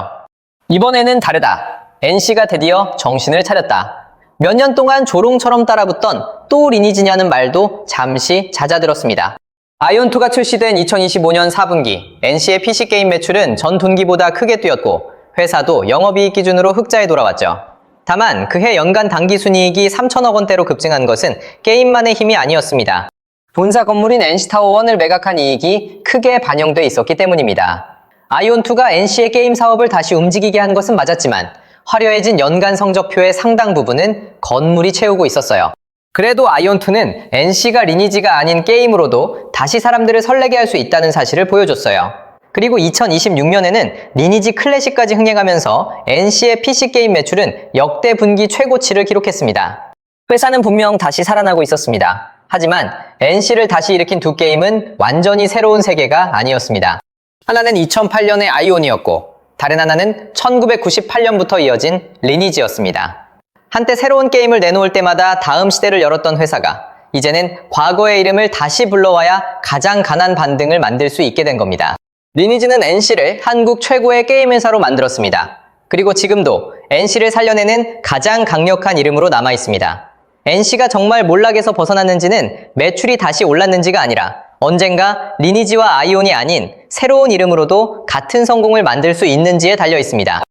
이번에는 다르다. NC가 드디어 정신을 차렸다. 몇 년 동안 조롱처럼 따라붙던 또 리니지냐는 말도 잠시 잦아들었습니다. 아이온2가 출시된 2025년 4분기 NC의 PC게임 매출은 전 분기보다 크게 뛰었고 회사도 영업이익 기준으로 흑자에 돌아왔죠. 다만 그해 연간 당기순이익이 3천억 원대로 급증한 것은 게임만의 힘이 아니었습니다. 본사 건물인 NC타워1을 매각한 이익이 크게 반영돼 있었기 때문입니다. 아이온2가 NC의 게임 사업을 다시 움직이게 한 것은 맞았지만 화려해진 연간 성적표의 상당 부분은 건물이 채우고 있었어요. 그래도 아이온2는 NC가 리니지가 아닌 게임으로도 다시 사람들을 설레게 할 수 있다는 사실을 보여줬어요. 그리고 2026년에는 리니지 클래식까지 흥행하면서 NC의 PC게임 매출은 역대 분기 최고치를 기록했습니다. 회사는 분명 다시 살아나고 있었습니다. 하지만 NC를 다시 일으킨 두 게임은 완전히 새로운 세계가 아니었습니다. 하나는 2008년의 아이온이었고 다른 하나는 1998년부터 이어진 리니지였습니다. 한때 새로운 게임을 내놓을 때마다 다음 시대를 열었던 회사가 이제는 과거의 이름을 다시 불러와야 가장 강한 반등을 만들 수 있게 된 겁니다. 리니지는 NC를 한국 최고의 게임 회사로 만들었습니다. 그리고 지금도 NC를 살려내는 가장 강력한 이름으로 남아 있습니다. NC가 정말 몰락에서 벗어났는지는 매출이 다시 올랐는지가 아니라 언젠가 리니지와 아이온이 아닌 새로운 이름으로도 같은 성공을 만들 수 있는지에 달려 있습니다.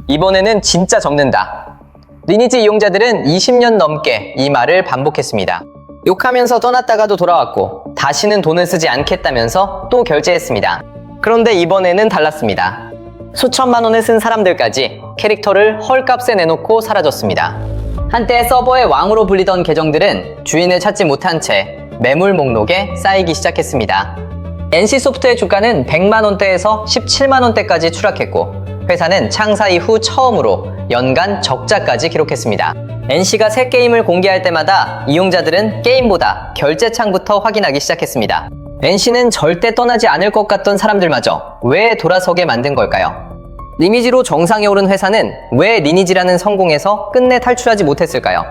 이번에는 진짜 적는다. 리니지 이용자들은 20년 넘게 이 말을 반복했습니다. 욕하면서 떠났다가도 돌아왔고 다시는 돈을 쓰지 않겠다면서 또 결제했습니다. 그런데 이번에는 달랐습니다. 수천만 원을 쓴 사람들까지 캐릭터를 헐값에 내놓고 사라졌습니다. 한때 서버의 왕으로 불리던 계정들은 주인을 찾지 못한 채 매물 목록에 쌓이기 시작했습니다. NC소프트의 주가는 100만 원대에서 17만 원대까지 추락했고 회사는 창사 이후 처음으로 연간 적자까지 기록했습니다. NC가 새 게임을 공개할 때마다 이용자들은 게임보다 결제창부터 확인하기 시작했습니다. NC는 절대 떠나지 않을 것 같던 사람들마저 왜 돌아서게 만든 걸까요? 리니지로 정상에 오른 회사는 왜 리니지라는 성공에서 끝내 탈출하지 못했을까요?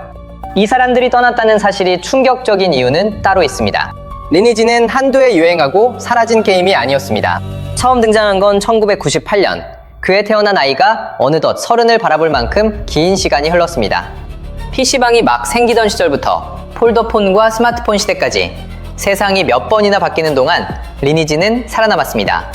이 사람들이 떠났다는 사실이 충격적인 이유는 따로 있습니다. 리니지는 한두 해 유행하고 사라진 게임이 아니었습니다. 처음 등장한 건 1998년. 그해 태어난 아이가 어느덧 30을 바라볼 만큼 긴 시간이 흘렀습니다. PC방이 막 생기던 시절부터 폴더폰과 스마트폰 시대까지 세상이 몇 번이나 바뀌는 동안 리니지는 살아남았습니다.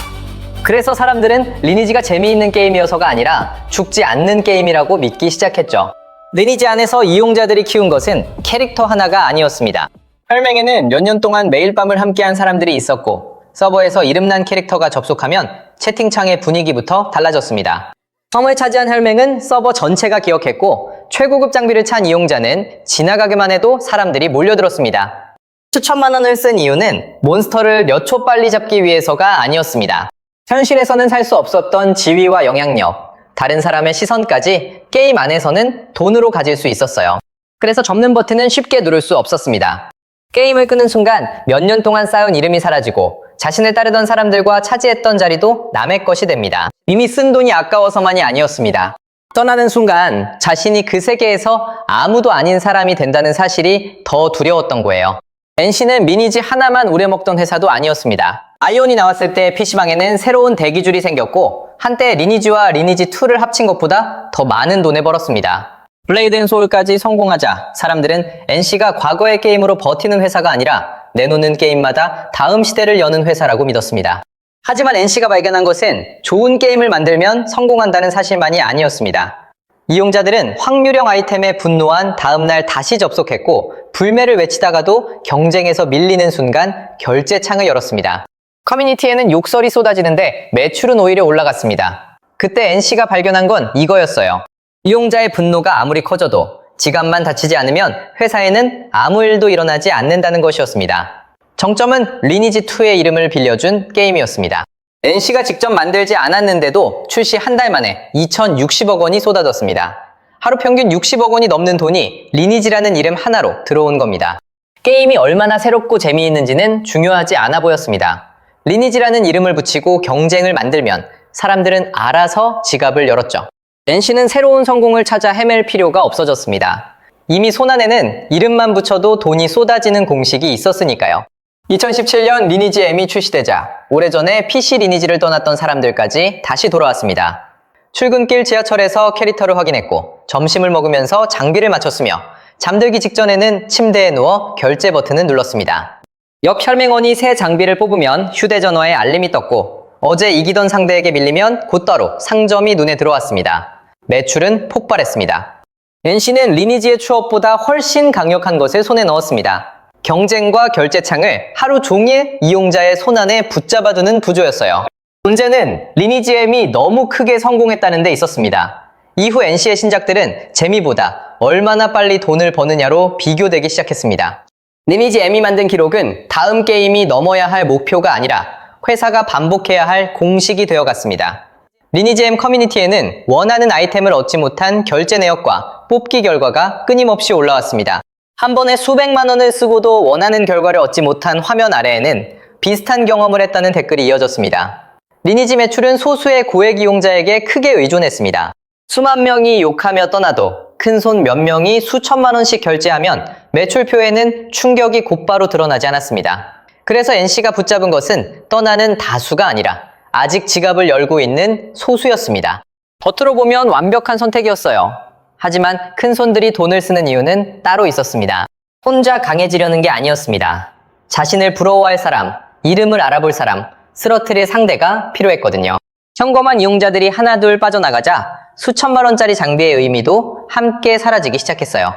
그래서 사람들은 리니지가 재미있는 게임이어서가 아니라 죽지 않는 게임이라고 믿기 시작했죠. 리니지 안에서 이용자들이 키운 것은 캐릭터 하나가 아니었습니다. 혈맹에는 몇 년 동안 매일 밤을 함께한 사람들이 있었고 서버에서 이름난 캐릭터가 접속하면 채팅창의 분위기부터 달라졌습니다. 섬을 차지한 혈맹은 서버 전체가 기억했고 최고급 장비를 찬 이용자는 지나가기만 해도 사람들이 몰려들었습니다. 수천만 원을 쓴 이유는 몬스터를 몇 초 빨리 잡기 위해서가 아니었습니다. 현실에서는 살 수 없었던 지위와 영향력, 다른 사람의 시선까지 게임 안에서는 돈으로 가질 수 있었어요. 그래서 접는 버튼은 쉽게 누를 수 없었습니다. 게임을 끄는 순간 몇 년 동안 쌓은 이름이 사라지고 자신을 따르던 사람들과 차지했던 자리도 남의 것이 됩니다. 이미 쓴 돈이 아까워서만이 아니었습니다. 떠나는 순간 자신이 그 세계에서 아무도 아닌 사람이 된다는 사실이 더 두려웠던 거예요. NC는 리니지 하나만 우려먹던 회사도 아니었습니다. 아이온이 나왔을 때 PC방에는 새로운 대기줄이 생겼고 한때 리니지와 리니지2를 합친 것보다 더 많은 돈을 벌었습니다. 블레이드 앤 소울까지 성공하자 사람들은 NC가 과거의 게임으로 버티는 회사가 아니라 내놓는 게임마다 다음 시대를 여는 회사라고 믿었습니다. 하지만 NC가 발견한 것은 좋은 게임을 만들면 성공한다는 사실만이 아니었습니다. 이용자들은 확률형 아이템에 분노한 다음날 다시 접속했고 불매를 외치다가도 경쟁에서 밀리는 순간 결제창을 열었습니다. 커뮤니티에는 욕설이 쏟아지는데 매출은 오히려 올라갔습니다. 그때 NC가 발견한 건 이거였어요. 이용자의 분노가 아무리 커져도 지갑만 다치지 않으면 회사에는 아무 일도 일어나지 않는다는 것이었습니다. 정점은 리니지2의 이름을 빌려준 게임이었습니다. NC가 직접 만들지 않았는데도 출시 한 달 만에 2,060억 원이 쏟아졌습니다. 하루 평균 60억 원이 넘는 돈이 리니지라는 이름 하나로 들어온 겁니다. 게임이 얼마나 새롭고 재미있는지는 중요하지 않아 보였습니다. 리니지라는 이름을 붙이고 경쟁을 만들면 사람들은 알아서 지갑을 열었죠. NC는 새로운 성공을 찾아 헤맬 필요가 없어졌습니다. 이미 손안에는 이름만 붙여도 돈이 쏟아지는 공식이 있었으니까요. 2017년 리니지 M이 출시되자 오래전에 PC 리니지를 떠났던 사람들까지 다시 돌아왔습니다. 출근길 지하철에서 캐릭터를 확인했고 점심을 먹으면서 장비를 맞췄으며 잠들기 직전에는 침대에 누워 결제 버튼을 눌렀습니다. 역 혈맹원이 새 장비를 뽑으면 휴대전화에 알림이 떴고 어제 이기던 상대에게 밀리면 곧바로 상점이 눈에 들어왔습니다. 매출은 폭발했습니다. NC는 리니지의 추억보다 훨씬 강력한 것을 손에 넣었습니다. 경쟁과 결제창을 하루 종일 이용자의 손안에 붙잡아두는 구조였어요. 문제는 리니지 M이 너무 크게 성공했다는 데 있었습니다. 이후 NC의 신작들은 재미보다 얼마나 빨리 돈을 버느냐로 비교되기 시작했습니다. 리니지 M이 만든 기록은 다음 게임이 넘어야 할 목표가 아니라 회사가 반복해야 할 공식이 되어갔습니다. 리니지 M 커뮤니티에는 원하는 아이템을 얻지 못한 결제 내역과 뽑기 결과가 끊임없이 올라왔습니다. 한 번에 수백만 원을 쓰고도 원하는 결과를 얻지 못한 화면 아래에는 비슷한 경험을 했다는 댓글이 이어졌습니다. 리니지 매출은 소수의 고액 이용자에게 크게 의존했습니다. 수만 명이 욕하며 떠나도 큰손 몇 명이 수천만 원씩 결제하면 매출표에는 충격이 곧바로 드러나지 않았습니다. 그래서 NC가 붙잡은 것은 떠나는 다수가 아니라 아직 지갑을 열고 있는 소수였습니다. 겉으로 보면 완벽한 선택이었어요. 하지만 큰손들이 돈을 쓰는 이유는 따로 있었습니다. 혼자 강해지려는 게 아니었습니다. 자신을 부러워할 사람, 이름을 알아볼 사람, 쓰러트릴 상대가 필요했거든요. 현금만 이용자들이 하나둘 빠져나가자 수천만 원짜리 장비의 의미도 함께 사라지기 시작했어요.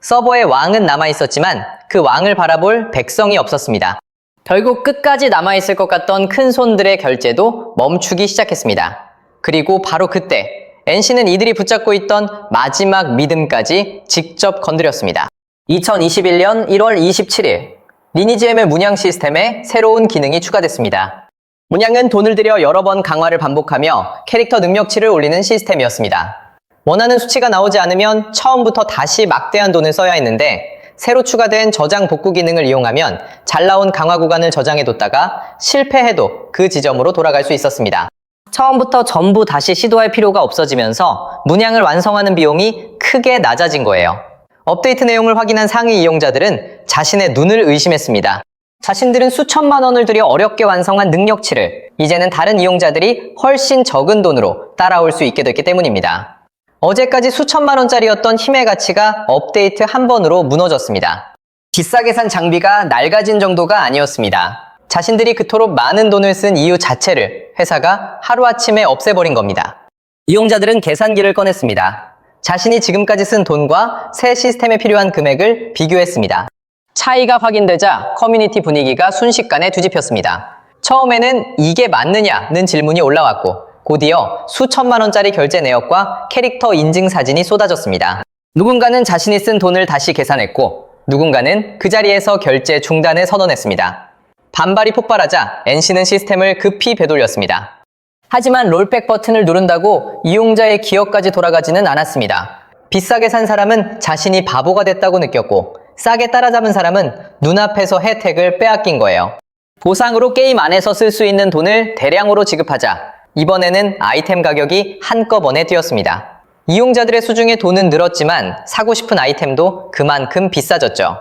서버의 왕은 남아있었지만 그 왕을 바라볼 백성이 없었습니다. 결국 끝까지 남아있을 것 같던 큰손들의 결제도 멈추기 시작했습니다. 그리고 바로 그때 NC는 이들이 붙잡고 있던 마지막 믿음까지 직접 건드렸습니다. 2021년 1월 27일 리니지 M의 문양 시스템에 새로운 기능이 추가됐습니다. 문양은 돈을 들여 여러 번 강화를 반복하며 캐릭터 능력치를 올리는 시스템이었습니다. 원하는 수치가 나오지 않으면 처음부터 다시 막대한 돈을 써야 했는데 새로 추가된 저장 복구 기능을 이용하면 잘 나온 강화 구간을 저장해뒀다가 실패해도 그 지점으로 돌아갈 수 있었습니다. 처음부터 전부 다시 시도할 필요가 없어지면서 문양을 완성하는 비용이 크게 낮아진 거예요. 업데이트 내용을 확인한 상위 이용자들은 자신의 눈을 의심했습니다. 자신들은 수천만 원을 들여 어렵게 완성한 능력치를 이제는 다른 이용자들이 훨씬 적은 돈으로 따라올 수 있게 됐기 때문입니다. 어제까지 수천만 원짜리였던 힘의 가치가 업데이트 한 번으로 무너졌습니다. 비싸게 산 장비가 낡아진 정도가 아니었습니다. 자신들이 그토록 많은 돈을 쓴 이유 자체를 회사가 하루아침에 없애버린 겁니다. 이용자들은 계산기를 꺼냈습니다. 자신이 지금까지 쓴 돈과 새 시스템에 필요한 금액을 비교했습니다. 차이가 확인되자 커뮤니티 분위기가 순식간에 뒤집혔습니다. 처음에는 이게 맞느냐는 질문이 올라왔고 곧이어 수천만 원짜리 결제 내역과 캐릭터 인증 사진이 쏟아졌습니다. 누군가는 자신이 쓴 돈을 다시 계산했고 누군가는 그 자리에서 결제 중단을 선언했습니다. 반발이 폭발하자 NC는 시스템을 급히 되돌렸습니다. 하지만 롤백 버튼을 누른다고 이용자의 기억까지 돌아가지는 않았습니다. 비싸게 산 사람은 자신이 바보가 됐다고 느꼈고 싸게 따라잡은 사람은 눈앞에서 혜택을 빼앗긴 거예요. 보상으로 게임 안에서 쓸 수 있는 돈을 대량으로 지급하자 이번에는 아이템 가격이 한꺼번에 뛰었습니다. 이용자들의 수중에 돈은 늘었지만 사고 싶은 아이템도 그만큼 비싸졌죠.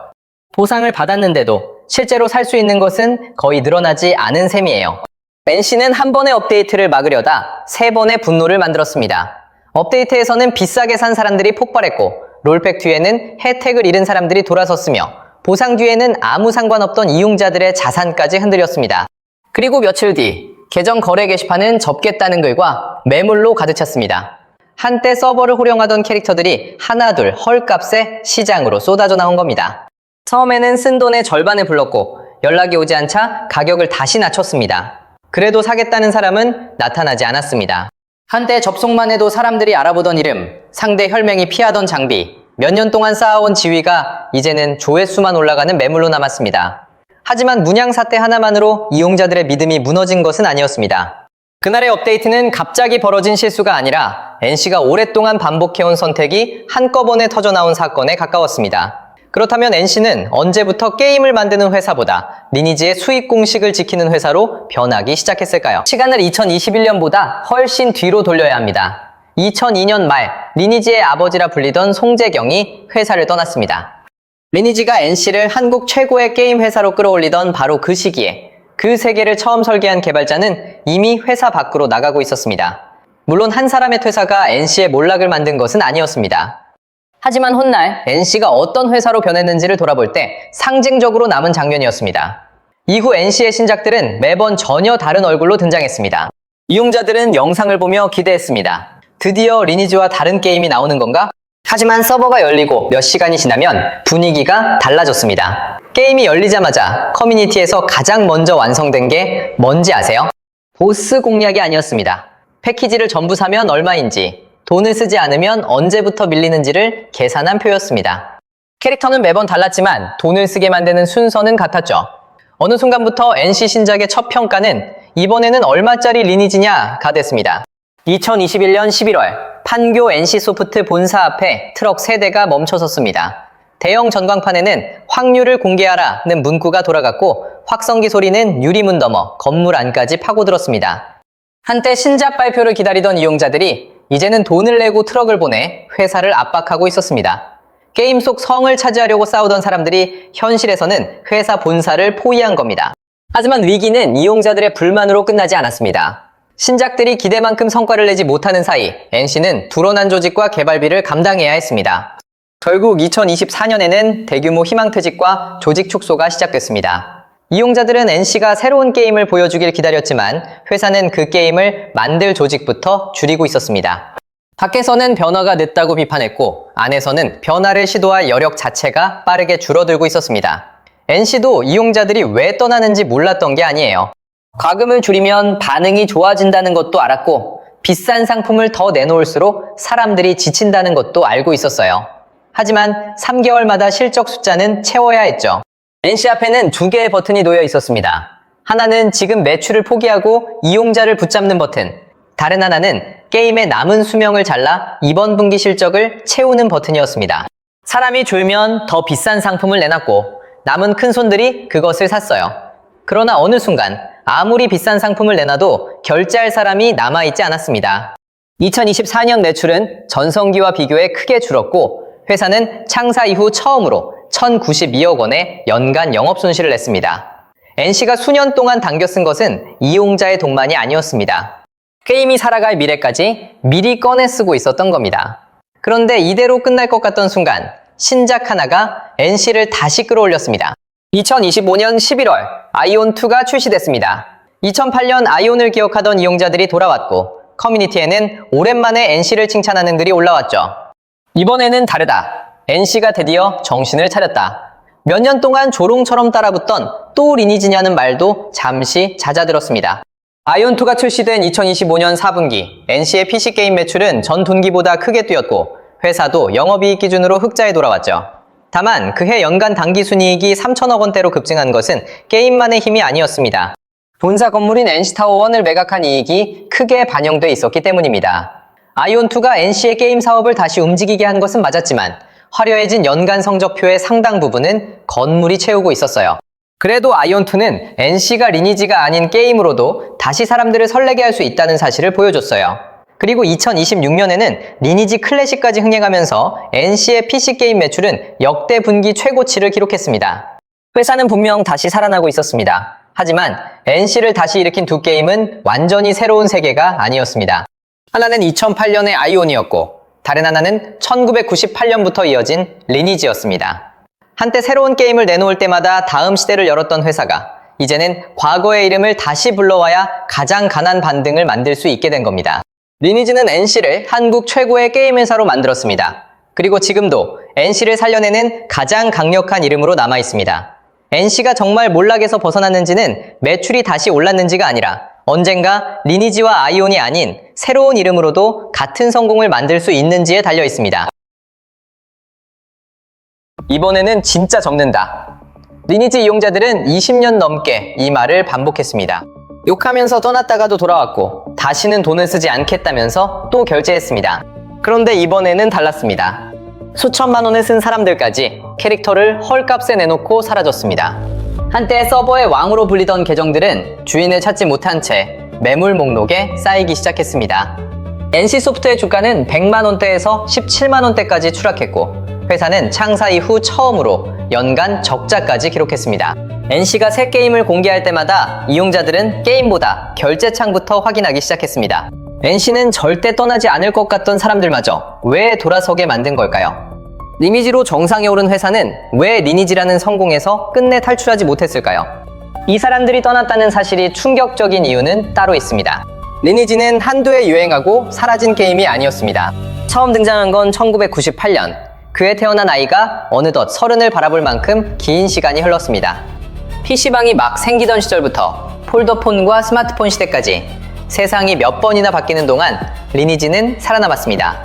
보상을 받았는데도 실제로 살 수 있는 것은 거의 늘어나지 않은 셈이에요. NC는 한 번의 업데이트를 막으려다 3번의 분노를 만들었습니다. 업데이트에서는 비싸게 산 사람들이 폭발했고 롤백 뒤에는 혜택을 잃은 사람들이 돌아섰으며 보상 뒤에는 아무 상관없던 이용자들의 자산까지 흔들렸습니다. 그리고 며칠 뒤 계정 거래 게시판은 접겠다는 글과 매물로 가득 찼습니다. 한때 서버를 호령하던 캐릭터들이 하나둘 헐값에 시장으로 쏟아져 나온 겁니다. 처음에는 쓴 돈의 절반을 불렀고 연락이 오지 않자 가격을 다시 낮췄습니다. 그래도 사겠다는 사람은 나타나지 않았습니다. 한때 접속만 해도 사람들이 알아보던 이름, 상대 혈맹이 피하던 장비, 몇 년 동안 쌓아온 지위가 이제는 조회수만 올라가는 매물로 남았습니다. 하지만 문양 사태 하나만으로 이용자들의 믿음이 무너진 것은 아니었습니다. 그날의 업데이트는 갑자기 벌어진 실수가 아니라 NC가 오랫동안 반복해온 선택이 한꺼번에 터져나온 사건에 가까웠습니다. 그렇다면 NC는 언제부터 게임을 만드는 회사보다 리니지의 수익 공식을 지키는 회사로 변하기 시작했을까요? 시간을 2021년보다 훨씬 뒤로 돌려야 합니다. 2002년 말 리니지의 아버지라 불리던 송재경이 회사를 떠났습니다. 리니지가 NC를 한국 최고의 게임 회사로 끌어올리던 바로 그 시기에 그 세계를 처음 설계한 개발자는 이미 회사 밖으로 나가고 있었습니다. 물론 한 사람의 퇴사가 NC의 몰락을 만든 것은 아니었습니다. 하지만 훗날 NC가 어떤 회사로 변했는지를 돌아볼 때 상징적으로 남은 장면이었습니다. 이후 NC의 신작들은 매번 전혀 다른 얼굴로 등장했습니다. 이용자들은 영상을 보며 기대했습니다. 드디어 리니지와 다른 게임이 나오는 건가? 하지만 서버가 열리고 몇 시간이 지나면 분위기가 달라졌습니다. 게임이 열리자마자 커뮤니티에서 가장 먼저 완성된 게 뭔지 아세요? 보스 공략이 아니었습니다. 패키지를 전부 사면 얼마인지, 돈을 쓰지 않으면 언제부터 밀리는지를 계산한 표였습니다. 캐릭터는 매번 달랐지만 돈을 쓰게 만드는 순서는 같았죠. 어느 순간부터 NC 신작의 첫 평가는 이번에는 얼마짜리 리니지냐가 됐습니다. 2021년 11월 판교 NC소프트 본사 앞에 트럭 3대가 멈춰섰습니다. 대형 전광판에는 확률을 공개하라는 문구가 돌아갔고 확성기 소리는 유리문 넘어 건물 안까지 파고들었습니다. 한때 신작 발표를 기다리던 이용자들이 이제는 돈을 내고 트럭을 보내 회사를 압박하고 있었습니다. 게임 속 성을 차지하려고 싸우던 사람들이 현실에서는 회사 본사를 포위한 겁니다. 하지만 위기는 이용자들의 불만으로 끝나지 않았습니다. 신작들이 기대만큼 성과를 내지 못하는 사이 NC는 드러난 조직과 개발비를 감당해야 했습니다. 결국 2024년에는 대규모 희망퇴직과 조직 축소가 시작됐습니다. 이용자들은 NC가 새로운 게임을 보여주길 기다렸지만 회사는 그 게임을 만들 조직부터 줄이고 있었습니다. 밖에서는 변화가 늦다고 비판했고 안에서는 변화를 시도할 여력 자체가 빠르게 줄어들고 있었습니다. NC도 이용자들이 왜 떠나는지 몰랐던 게 아니에요. 과금을 줄이면 반응이 좋아진다는 것도 알았고 비싼 상품을 더 내놓을수록 사람들이 지친다는 것도 알고 있었어요. 하지만 3개월마다 실적 숫자는 채워야 했죠. NC 앞에는 2개의 버튼이 놓여 있었습니다. 하나는 지금 매출을 포기하고 이용자를 붙잡는 버튼, 다른 하나는 게임의 남은 수명을 잘라 이번 분기 실적을 채우는 버튼이었습니다. 사람이 줄면 더 비싼 상품을 내놨고 남은 큰손들이 그것을 샀어요. 그러나 어느 순간 아무리 비싼 상품을 내놔도 결제할 사람이 남아있지 않았습니다. 2024년 매출은 전성기와 비교해 크게 줄었고 회사는 창사 이후 처음으로 1,092억 원의 연간 영업손실을 냈습니다. NC가 수년 동안 당겨 쓴 것은 이용자의 돈만이 아니었습니다. 게임이 살아갈 미래까지 미리 꺼내 쓰고 있었던 겁니다. 그런데 이대로 끝날 것 같던 순간 신작 하나가 NC를 다시 끌어올렸습니다. 2025년 11월 아이온2가 출시됐습니다. 2008년 아이온을 기억하던 이용자들이 돌아왔고 커뮤니티에는 오랜만에 NC를 칭찬하는 글이 올라왔죠. 이번에는 다르다. NC가 드디어 정신을 차렸다. 몇 년 동안 조롱처럼 따라붙던 또 리니지냐는 말도 잠시 잦아들었습니다. 아이온2가 출시된 2025년 4분기 NC의 PC게임 매출은 전 분기보다 크게 뛰었고 회사도 영업이익 기준으로 흑자에 돌아왔죠. 다만 그해 연간 당기순이익이 3천억 원대로 급증한 것은 게임만의 힘이 아니었습니다. 본사 건물인 NC타워1을 매각한 이익이 크게 반영돼 있었기 때문입니다. 아이온2가 NC의 게임 사업을 다시 움직이게 한 것은 맞았지만 화려해진 연간 성적표의 상당 부분은 건물이 채우고 있었어요. 그래도 아이온2는 NC가 리니지가 아닌 게임으로도 다시 사람들을 설레게 할 수 있다는 사실을 보여줬어요. 그리고 2026년에는 리니지 클래식까지 흥행하면서 NC의 PC게임 매출은 역대 분기 최고치를 기록했습니다. 회사는 분명 다시 살아나고 있었습니다. 하지만 NC를 다시 일으킨 두 게임은 완전히 새로운 세계가 아니었습니다. 하나는 2008년의 아이온이었고 다른 하나는 1998년부터 이어진 리니지였습니다. 한때 새로운 게임을 내놓을 때마다 다음 시대를 열었던 회사가 이제는 과거의 이름을 다시 불러와야 가장 강한 반등을 만들 수 있게 된 겁니다. 리니지는 NC를 한국 최고의 게임 회사로 만들었습니다. 그리고 지금도 NC를 살려내는 가장 강력한 이름으로 남아있습니다. NC가 정말 몰락에서 벗어났는지는 매출이 다시 올랐는지가 아니라 언젠가 리니지와 아이온이 아닌 새로운 이름으로도 같은 성공을 만들 수 있는지에 달려 있습니다. 이번에는 진짜 적는다. 리니지 이용자들은 20년 넘게 이 말을 반복했습니다. 욕하면서 떠났다가도 돌아왔고 다시는 돈을 쓰지 않겠다면서 또 결제했습니다. 그런데 이번에는 달랐습니다. 수천만 원을 쓴 사람들까지 캐릭터를 헐값에 내놓고 사라졌습니다. 한때 서버의 왕으로 불리던 계정들은 주인을 찾지 못한 채 매물 목록에 쌓이기 시작했습니다. NC소프트의 주가는 100만 원대에서 17만 원대까지 추락했고 회사는 창사 이후 처음으로 연간 적자까지 기록했습니다. NC가 새 게임을 공개할 때마다 이용자들은 게임보다 결제창부터 확인하기 시작했습니다. NC는 절대 떠나지 않을 것 같던 사람들마저 왜 돌아서게 만든 걸까요? 리니지로 정상에 오른 회사는 왜 리니지라는 성공에서 끝내 탈출하지 못했을까요? 이 사람들이 떠났다는 사실이 충격적인 이유는 따로 있습니다. 리니지는 한두 해 유행하고 사라진 게임이 아니었습니다. 처음 등장한 건 1998년. 그해 태어난 아이가 어느덧 30을 바라볼 만큼 긴 시간이 흘렀습니다. PC방이 막 생기던 시절부터 폴더폰과 스마트폰 시대까지 세상이 몇 번이나 바뀌는 동안 리니지는 살아남았습니다.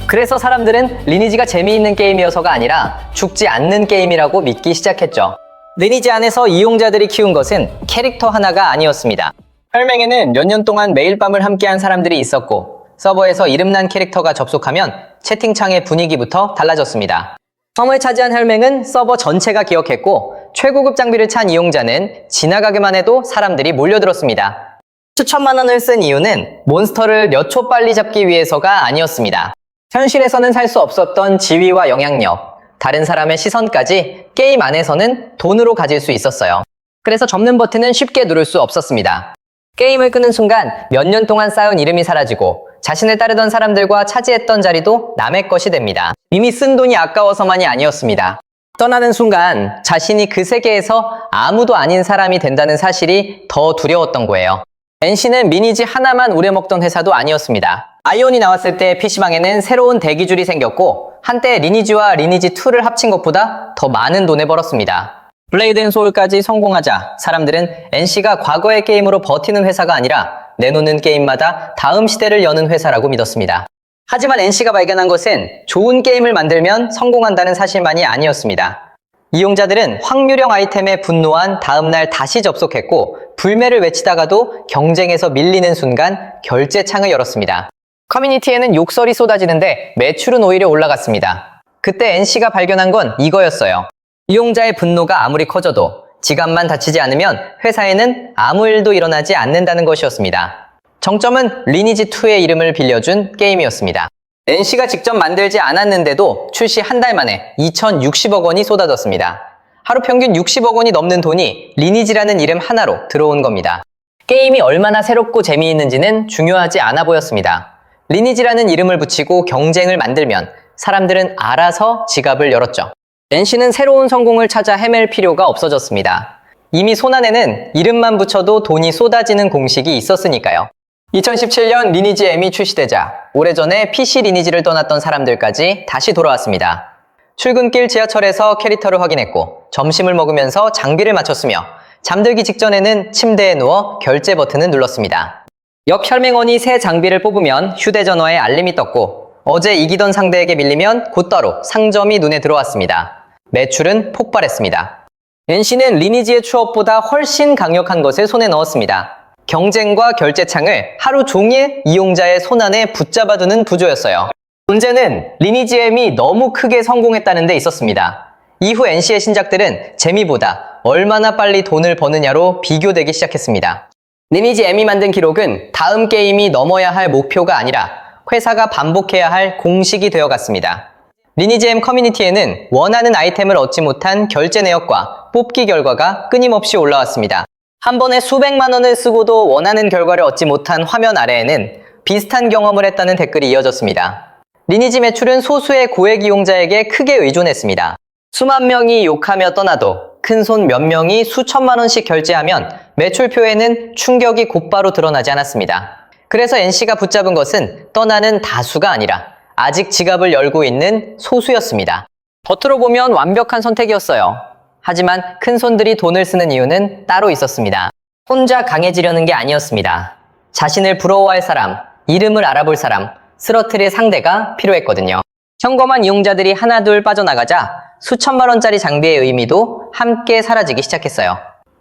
그래서 사람들은 리니지가 재미있는 게임이어서가 아니라 죽지 않는 게임이라고 믿기 시작했죠. 리니지 안에서 이용자들이 키운 것은 캐릭터 하나가 아니었습니다. 혈맹에는 몇 년 동안 매일 밤을 함께한 사람들이 있었고 서버에서 이름난 캐릭터가 접속하면 채팅창의 분위기부터 달라졌습니다. 섬을 차지한 혈맹은 서버 전체가 기억했고 최고급 장비를 찬 이용자는 지나가기만 해도 사람들이 몰려들었습니다. 수천만 원을 쓴 이유는 몬스터를 몇 초 빨리 잡기 위해서가 아니었습니다. 현실에서는 살 수 없었던 지위와 영향력, 다른 사람의 시선까지 게임 안에서는 돈으로 가질 수 있었어요. 그래서 접는 버튼은 쉽게 누를 수 없었습니다. 게임을 끄는 순간 몇 년 동안 쌓은 이름이 사라지고 자신을 따르던 사람들과 차지했던 자리도 남의 것이 됩니다. 이미 쓴 돈이 아까워서만이 아니었습니다. 떠나는 순간 자신이 그 세계에서 아무도 아닌 사람이 된다는 사실이 더 두려웠던 거예요. NC는 리니지 하나만 우려먹던 회사도 아니었습니다. 아이온이 나왔을 때 PC방에는 새로운 대기줄이 생겼고 한때 리니지와 리니지2를 합친 것보다 더 많은 돈을 벌었습니다. 블레이드 앤 소울까지 성공하자 사람들은 NC가 과거의 게임으로 버티는 회사가 아니라 내놓는 게임마다 다음 시대를 여는 회사라고 믿었습니다. 하지만 NC가 발견한 것은 좋은 게임을 만들면 성공한다는 사실만이 아니었습니다. 이용자들은 확률형 아이템에 분노한 다음날 다시 접속했고 불매를 외치다가도 경쟁에서 밀리는 순간 결제창을 열었습니다. 커뮤니티에는 욕설이 쏟아지는데 매출은 오히려 올라갔습니다. 그때 NC가 발견한 건 이거였어요. 이용자의 분노가 아무리 커져도 지갑만 다치지 않으면 회사에는 아무 일도 일어나지 않는다는 것이었습니다. 정점은 리니지2의 이름을 빌려준 게임이었습니다. NC가 직접 만들지 않았는데도 출시 한 달 만에 2,060억 원이 쏟아졌습니다. 하루 평균 60억 원이 넘는 돈이 리니지라는 이름 하나로 들어온 겁니다. 게임이 얼마나 새롭고 재미있는지는 중요하지 않아 보였습니다. 리니지라는 이름을 붙이고 경쟁을 만들면 사람들은 알아서 지갑을 열었죠. NC는 새로운 성공을 찾아 헤맬 필요가 없어졌습니다. 이미 손안에는 이름만 붙여도 돈이 쏟아지는 공식이 있었으니까요. 2017년 리니지 M이 출시되자 오래전에 PC 리니지를 떠났던 사람들까지 다시 돌아왔습니다. 출근길 지하철에서 캐릭터를 확인했고 점심을 먹으면서 장비를 맞췄으며 잠들기 직전에는 침대에 누워 결제 버튼을 눌렀습니다. 역 혈맹원이 새 장비를 뽑으면 휴대전화에 알림이 떴고 어제 이기던 상대에게 밀리면 곧바로 상점이 눈에 들어왔습니다. 매출은 폭발했습니다. NC는 리니지의 추억보다 훨씬 강력한 것을 손에 넣었습니다. 경쟁과 결제창을 하루 종일 이용자의 손안에 붙잡아두는 구조였어요. 문제는 리니지 M이 너무 크게 성공했다는 데 있었습니다. 이후 NC의 신작들은 재미보다 얼마나 빨리 돈을 버느냐로 비교되기 시작했습니다. 리니지 M이 만든 기록은 다음 게임이 넘어야 할 목표가 아니라 회사가 반복해야 할 공식이 되어갔습니다. 리니지 M 커뮤니티에는 원하는 아이템을 얻지 못한 결제 내역과 뽑기 결과가 끊임없이 올라왔습니다. 한 번에 수백만 원을 쓰고도 원하는 결과를 얻지 못한 화면 아래에는 비슷한 경험을 했다는 댓글이 이어졌습니다. 리니지 매출은 소수의 고액 이용자에게 크게 의존했습니다. 수만 명이 욕하며 떠나도 큰손 몇 명이 수천만 원씩 결제하면 매출표에는 충격이 곧바로 드러나지 않았습니다. 그래서 NC가 붙잡은 것은 떠나는 다수가 아니라 아직 지갑을 열고 있는 소수였습니다. 겉으로 보면 완벽한 선택이었어요. 하지만 큰손들이 돈을 쓰는 이유는 따로 있었습니다. 혼자 강해지려는 게 아니었습니다. 자신을 부러워할 사람, 이름을 알아볼 사람, 쓰러트릴 상대가 필요했거든요. 현금한 이용자들이 하나둘 빠져나가자 수천만 원짜리 장비의 의미도 함께 사라지기 시작했어요.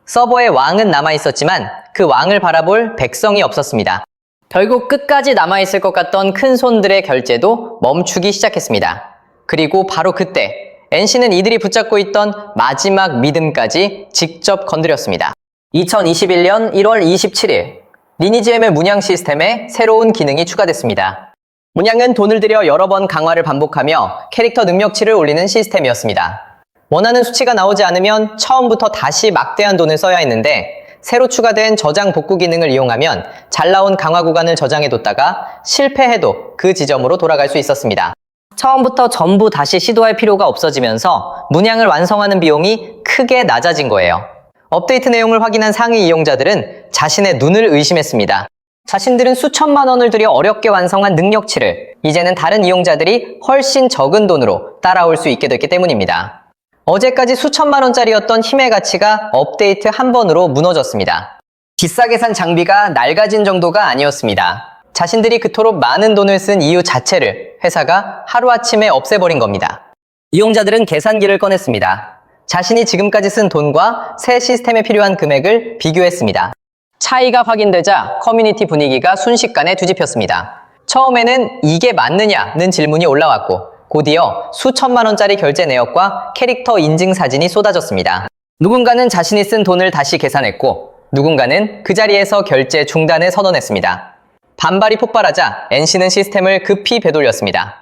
서버의 왕은 남아있었지만 그 왕을 바라볼 백성이 없었습니다. 결국 끝까지 남아있을 것 같던 큰손들의 결제도 멈추기 시작했습니다. 그리고 바로 그때 NC는 이들이 붙잡고 있던 마지막 믿음까지 직접 건드렸습니다. 2021년 1월 27일 리니지M의 문양 시스템에 새로운 기능이 추가됐습니다. 문양은 돈을 들여 여러 번 강화를 반복하며 캐릭터 능력치를 올리는 시스템이었습니다. 원하는 수치가 나오지 않으면 처음부터 다시 막대한 돈을 써야 했는데 새로 추가된 저장 복구 기능을 이용하면 잘 나온 강화 구간을 저장해뒀다가 실패해도 그 지점으로 돌아갈 수 있었습니다. 처음부터 전부 다시 시도할 필요가 없어지면서 문양을 완성하는 비용이 크게 낮아진 거예요. 업데이트 내용을 확인한 상위 이용자들은 자신의 눈을 의심했습니다. 자신들은 수천만 원을 들여 어렵게 완성한 능력치를 이제는 다른 이용자들이 훨씬 적은 돈으로 따라올 수 있게 됐기 때문입니다. 어제까지 수천만 원짜리였던 힘의 가치가 업데이트 한 번으로 무너졌습니다. 비싸게 산 장비가 낡아진 정도가 아니었습니다. 자신들이 그토록 많은 돈을 쓴 이유 자체를 회사가 하루아침에 없애버린 겁니다. 이용자들은 계산기를 꺼냈습니다. 자신이 지금까지 쓴 돈과 새 시스템에 필요한 금액을 비교했습니다. 차이가 확인되자 커뮤니티 분위기가 순식간에 뒤집혔습니다. 처음에는 이게 맞느냐는 질문이 올라왔고 곧이어 수천만 원짜리 결제 내역과 캐릭터 인증 사진이 쏟아졌습니다. 누군가는 자신이 쓴 돈을 다시 계산했고 누군가는 그 자리에서 결제 중단을 선언했습니다. 반발이 폭발하자 NC는 시스템을 급히 되돌렸습니다.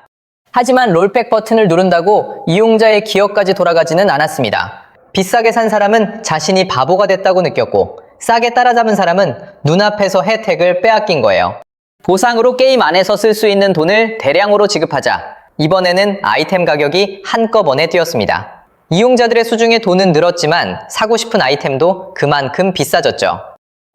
하지만 롤백 버튼을 누른다고 이용자의 기억까지 돌아가지는 않았습니다. 비싸게 산 사람은 자신이 바보가 됐다고 느꼈고 싸게 따라잡은 사람은 눈앞에서 혜택을 빼앗긴 거예요. 보상으로 게임 안에서 쓸 수 있는 돈을 대량으로 지급하자 이번에는 아이템 가격이 한꺼번에 뛰었습니다. 이용자들의 수중에 돈은 늘었지만 사고 싶은 아이템도 그만큼 비싸졌죠.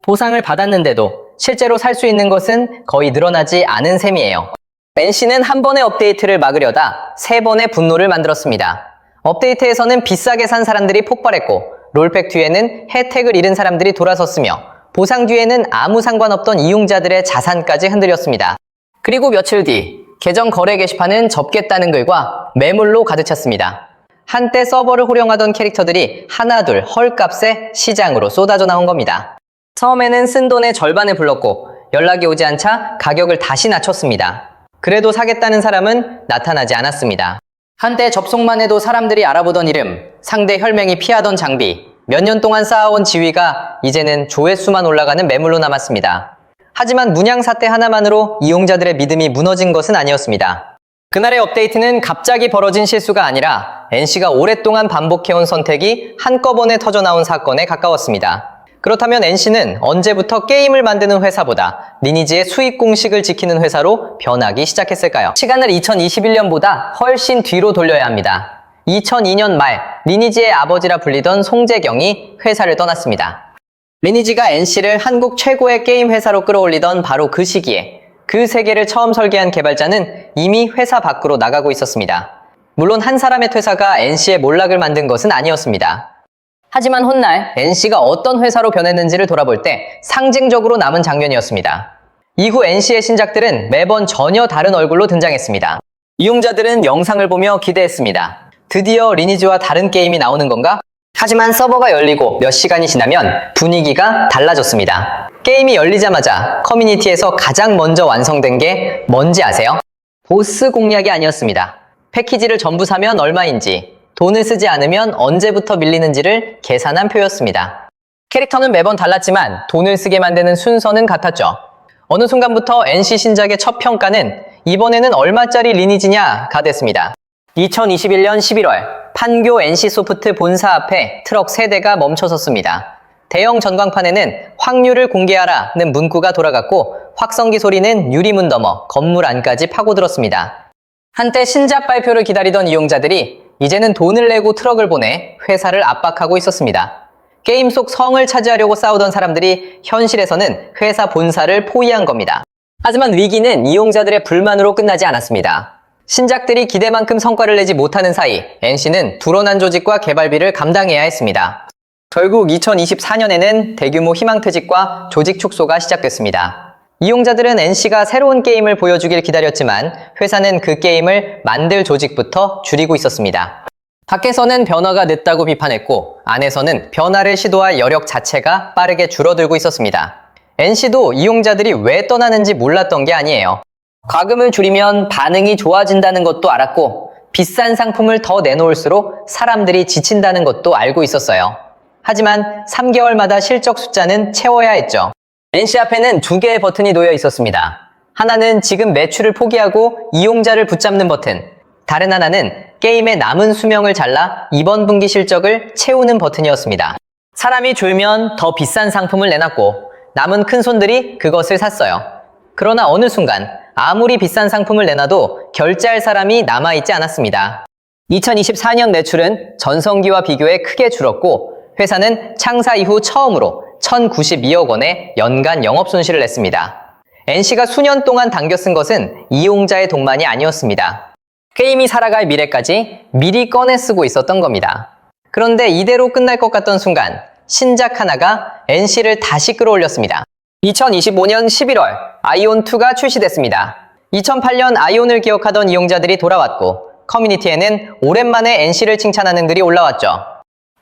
보상을 받았는데도 실제로 살 수 있는 것은 거의 늘어나지 않은 셈이에요. NC는 한 번의 업데이트를 막으려다 3번의 분노를 만들었습니다. 업데이트에서는 비싸게 산 사람들이 폭발했고 롤백 뒤에는 혜택을 잃은 사람들이 돌아섰으며 보상 뒤에는 아무 상관없던 이용자들의 자산까지 흔들렸습니다. 그리고 며칠 뒤 계정 거래 게시판은 접겠다는 글과 매물로 가득 찼습니다. 한때 서버를 호령하던 캐릭터들이 하나둘 헐값에 시장으로 쏟아져 나온 겁니다. 처음에는 쓴 돈의 절반을 불렀고 연락이 오지 않자 가격을 다시 낮췄습니다. 그래도 사겠다는 사람은 나타나지 않았습니다. 한때 접속만 해도 사람들이 알아보던 이름, 상대 혈맹이 피하던 장비, 몇 년 동안 쌓아온 지위가 이제는 조회수만 올라가는 매물로 남았습니다. 하지만 문양 사태 하나만으로 이용자들의 믿음이 무너진 것은 아니었습니다. 그날의 업데이트는 갑자기 벌어진 실수가 아니라 NC가 오랫동안 반복해온 선택이 한꺼번에 터져나온 사건에 가까웠습니다. 그렇다면 NC는 언제부터 게임을 만드는 회사보다 리니지의 수익 공식을 지키는 회사로 변하기 시작했을까요? 시간을 2021년보다 훨씬 뒤로 돌려야 합니다. 2002년 말 리니지의 아버지라 불리던 송재경이 회사를 떠났습니다. 리니지가 NC를 한국 최고의 게임 회사로 끌어올리던 바로 그 시기에 그 세계를 처음 설계한 개발자는 이미 회사 밖으로 나가고 있었습니다. 물론 한 사람의 퇴사가 NC의 몰락을 만든 것은 아니었습니다. 하지만 훗날 NC가 어떤 회사로 변했는지를 돌아볼 때 상징적으로 남은 장면이었습니다. 이후 NC의 신작들은 매번 전혀 다른 얼굴로 등장했습니다. 이용자들은 영상을 보며 기대했습니다. 드디어 리니지와 다른 게임이 나오는 건가? 하지만 서버가 열리고 몇 시간이 지나면 분위기가 달라졌습니다. 게임이 열리자마자 커뮤니티에서 가장 먼저 완성된 게 뭔지 아세요? 보스 공략이 아니었습니다. 패키지를 전부 사면 얼마인지, 돈을 쓰지 않으면 언제부터 밀리는지를 계산한 표였습니다. 캐릭터는 매번 달랐지만 돈을 쓰게 만드는 순서는 같았죠. 어느 순간부터 NC 신작의 첫 평가는 이번에는 얼마짜리 리니지냐가 됐습니다. 2021년 11월 판교 NC소프트 본사 앞에 트럭 3대가 멈춰섰습니다. 대형 전광판에는 확률을 공개하라는 문구가 돌아갔고 확성기 소리는 유리문 넘어 건물 안까지 파고들었습니다. 한때 신작 발표를 기다리던 이용자들이 이제는 돈을 내고 트럭을 보내 회사를 압박하고 있었습니다. 게임 속 성을 차지하려고 싸우던 사람들이 현실에서는 회사 본사를 포위한 겁니다. 하지만 위기는 이용자들의 불만으로 끝나지 않았습니다. 신작들이 기대만큼 성과를 내지 못하는 사이 NC는 불어난 조직과 개발비를 감당해야 했습니다. 결국 2024년에는 대규모 희망퇴직과 조직 축소가 시작됐습니다. 이용자들은 NC가 새로운 게임을 보여주길 기다렸지만 회사는 그 게임을 만들 조직부터 줄이고 있었습니다. 밖에서는 변화가 늦다고 비판했고 안에서는 변화를 시도할 여력 자체가 빠르게 줄어들고 있었습니다. NC도 이용자들이 왜 떠나는지 몰랐던 게 아니에요. 과금을 줄이면 반응이 좋아진다는 것도 알았고 비싼 상품을 더 내놓을수록 사람들이 지친다는 것도 알고 있었어요. 하지만 3개월마다 실적 숫자는 채워야 했죠. NC 앞에는 두 개의 버튼이 놓여 있었습니다. 하나는 지금 매출을 포기하고 이용자를 붙잡는 버튼, 다른 하나는 게임의 남은 수명을 잘라 이번 분기 실적을 채우는 버튼이었습니다. 사람이 졸면 더 비싼 상품을 내놨고 남은 큰손들이 그것을 샀어요. 그러나 어느 순간 아무리 비싼 상품을 내놔도 결제할 사람이 남아있지 않았습니다. 2024년 매출은 전성기와 비교해 크게 줄었고 회사는 창사 이후 처음으로 1,092억 원의 연간 영업 손실을 냈습니다. NC가 수년 동안 당겨 쓴 것은 이용자의 돈만이 아니었습니다. 게임이 살아갈 미래까지 미리 꺼내 쓰고 있었던 겁니다. 그런데 이대로 끝날 것 같던 순간 신작 하나가 NC를 다시 끌어올렸습니다. 2025년 11월 아이온2가 출시됐습니다. 2008년 아이온을 기억하던 이용자들이 돌아왔고 커뮤니티에는 오랜만에 NC를 칭찬하는 글이 올라왔죠.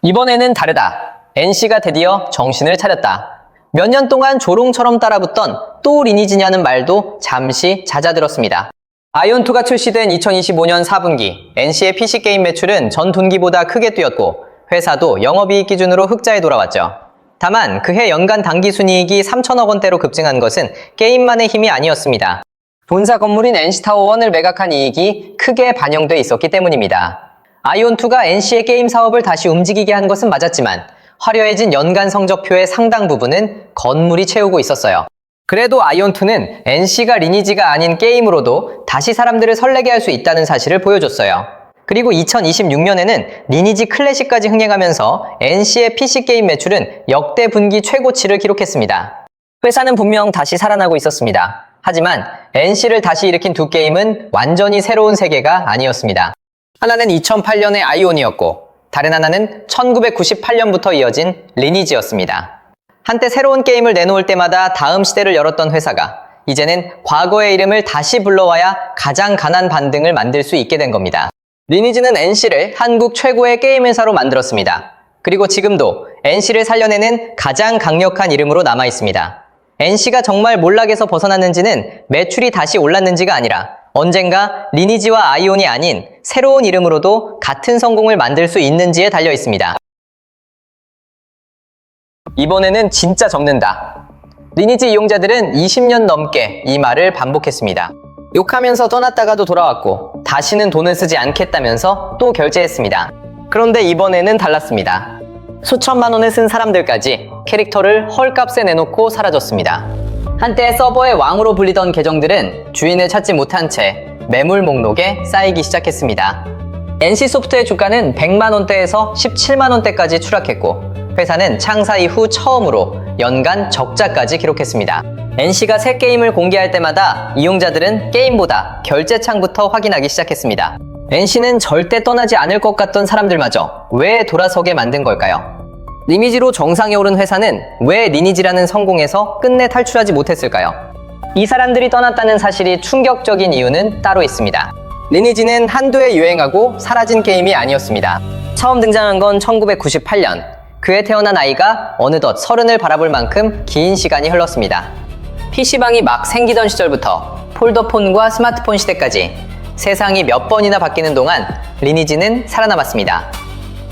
이번에는 다르다. NC가 드디어 정신을 차렸다. 몇 년 동안 조롱처럼 따라붙던 또 리니지냐는 말도 잠시 잦아들었습니다. 아이온2가 출시된 2025년 4분기 NC의 PC게임 매출은 전 분기보다 크게 뛰었고 회사도 영업이익 기준으로 흑자에 돌아왔죠. 다만 그해 연간 당기순이익이 3천억 원대로 급증한 것은 게임만의 힘이 아니었습니다. 본사 건물인 NC타워1을 매각한 이익이 크게 반영돼 있었기 때문입니다. 아이온2가 NC의 게임 사업을 다시 움직이게 한 것은 맞았지만 화려해진 연간 성적표의 상당 부분은 건물이 채우고 있었어요. 그래도 아이온2는 NC가 리니지가 아닌 게임으로도 다시 사람들을 설레게 할 수 있다는 사실을 보여줬어요. 그리고 2026년에는 리니지 클래식까지 흥행하면서 NC의 PC게임 매출은 역대 분기 최고치를 기록했습니다. 회사는 분명 다시 살아나고 있었습니다. 하지만 NC를 다시 일으킨 두 게임은 완전히 새로운 세계가 아니었습니다. 하나는 2008년의 아이온이었고 다른 하나는 1998년부터 이어진 리니지였습니다. 한때 새로운 게임을 내놓을 때마다 다음 시대를 열었던 회사가 이제는 과거의 이름을 다시 불러와야 가장 강한 반등을 만들 수 있게 된 겁니다. 리니지는 NC를 한국 최고의 게임 회사로 만들었습니다. 그리고 지금도 NC를 살려내는 가장 강력한 이름으로 남아있습니다. NC가 정말 몰락에서 벗어났는지는 매출이 다시 올랐는지가 아니라 언젠가 리니지와 아이온이 아닌 새로운 이름으로도 같은 성공을 만들 수 있는지에 달려 있습니다. 이번에는 진짜 적는다. 리니지 이용자들은 20년 넘게 이 말을 반복했습니다. 욕하면서 떠났다가도 돌아왔고 다시는 돈을 쓰지 않겠다면서 또 결제했습니다. 그런데 이번에는 달랐습니다. 수천만 원을 쓴 사람들까지 캐릭터를 헐값에 내놓고 사라졌습니다. 한때 서버의 왕으로 불리던 계정들은 주인을 찾지 못한 채 매물 목록에 쌓이기 시작했습니다. NC소프트의 주가는 100만 원대에서 17만 원대까지 추락했고 회사는 창사 이후 처음으로 연간 적자까지 기록했습니다. NC가 새 게임을 공개할 때마다 이용자들은 게임보다 결제창부터 확인하기 시작했습니다. NC는 절대 떠나지 않을 것 같던 사람들마저 왜 돌아서게 만든 걸까요? 리니지로 정상에 오른 회사는 왜 리니지라는 성공에서 끝내 탈출하지 못했을까요? 이 사람들이 떠났다는 사실이 충격적인 이유는 따로 있습니다. 리니지는 한두 해 유행하고 사라진 게임이 아니었습니다. 처음 등장한 건 1998년. 그해 태어난 아이가 어느덧 30을 바라볼 만큼 긴 시간이 흘렀습니다. PC방이 막 생기던 시절부터 폴더폰과 스마트폰 시대까지 세상이 몇 번이나 바뀌는 동안 리니지는 살아남았습니다.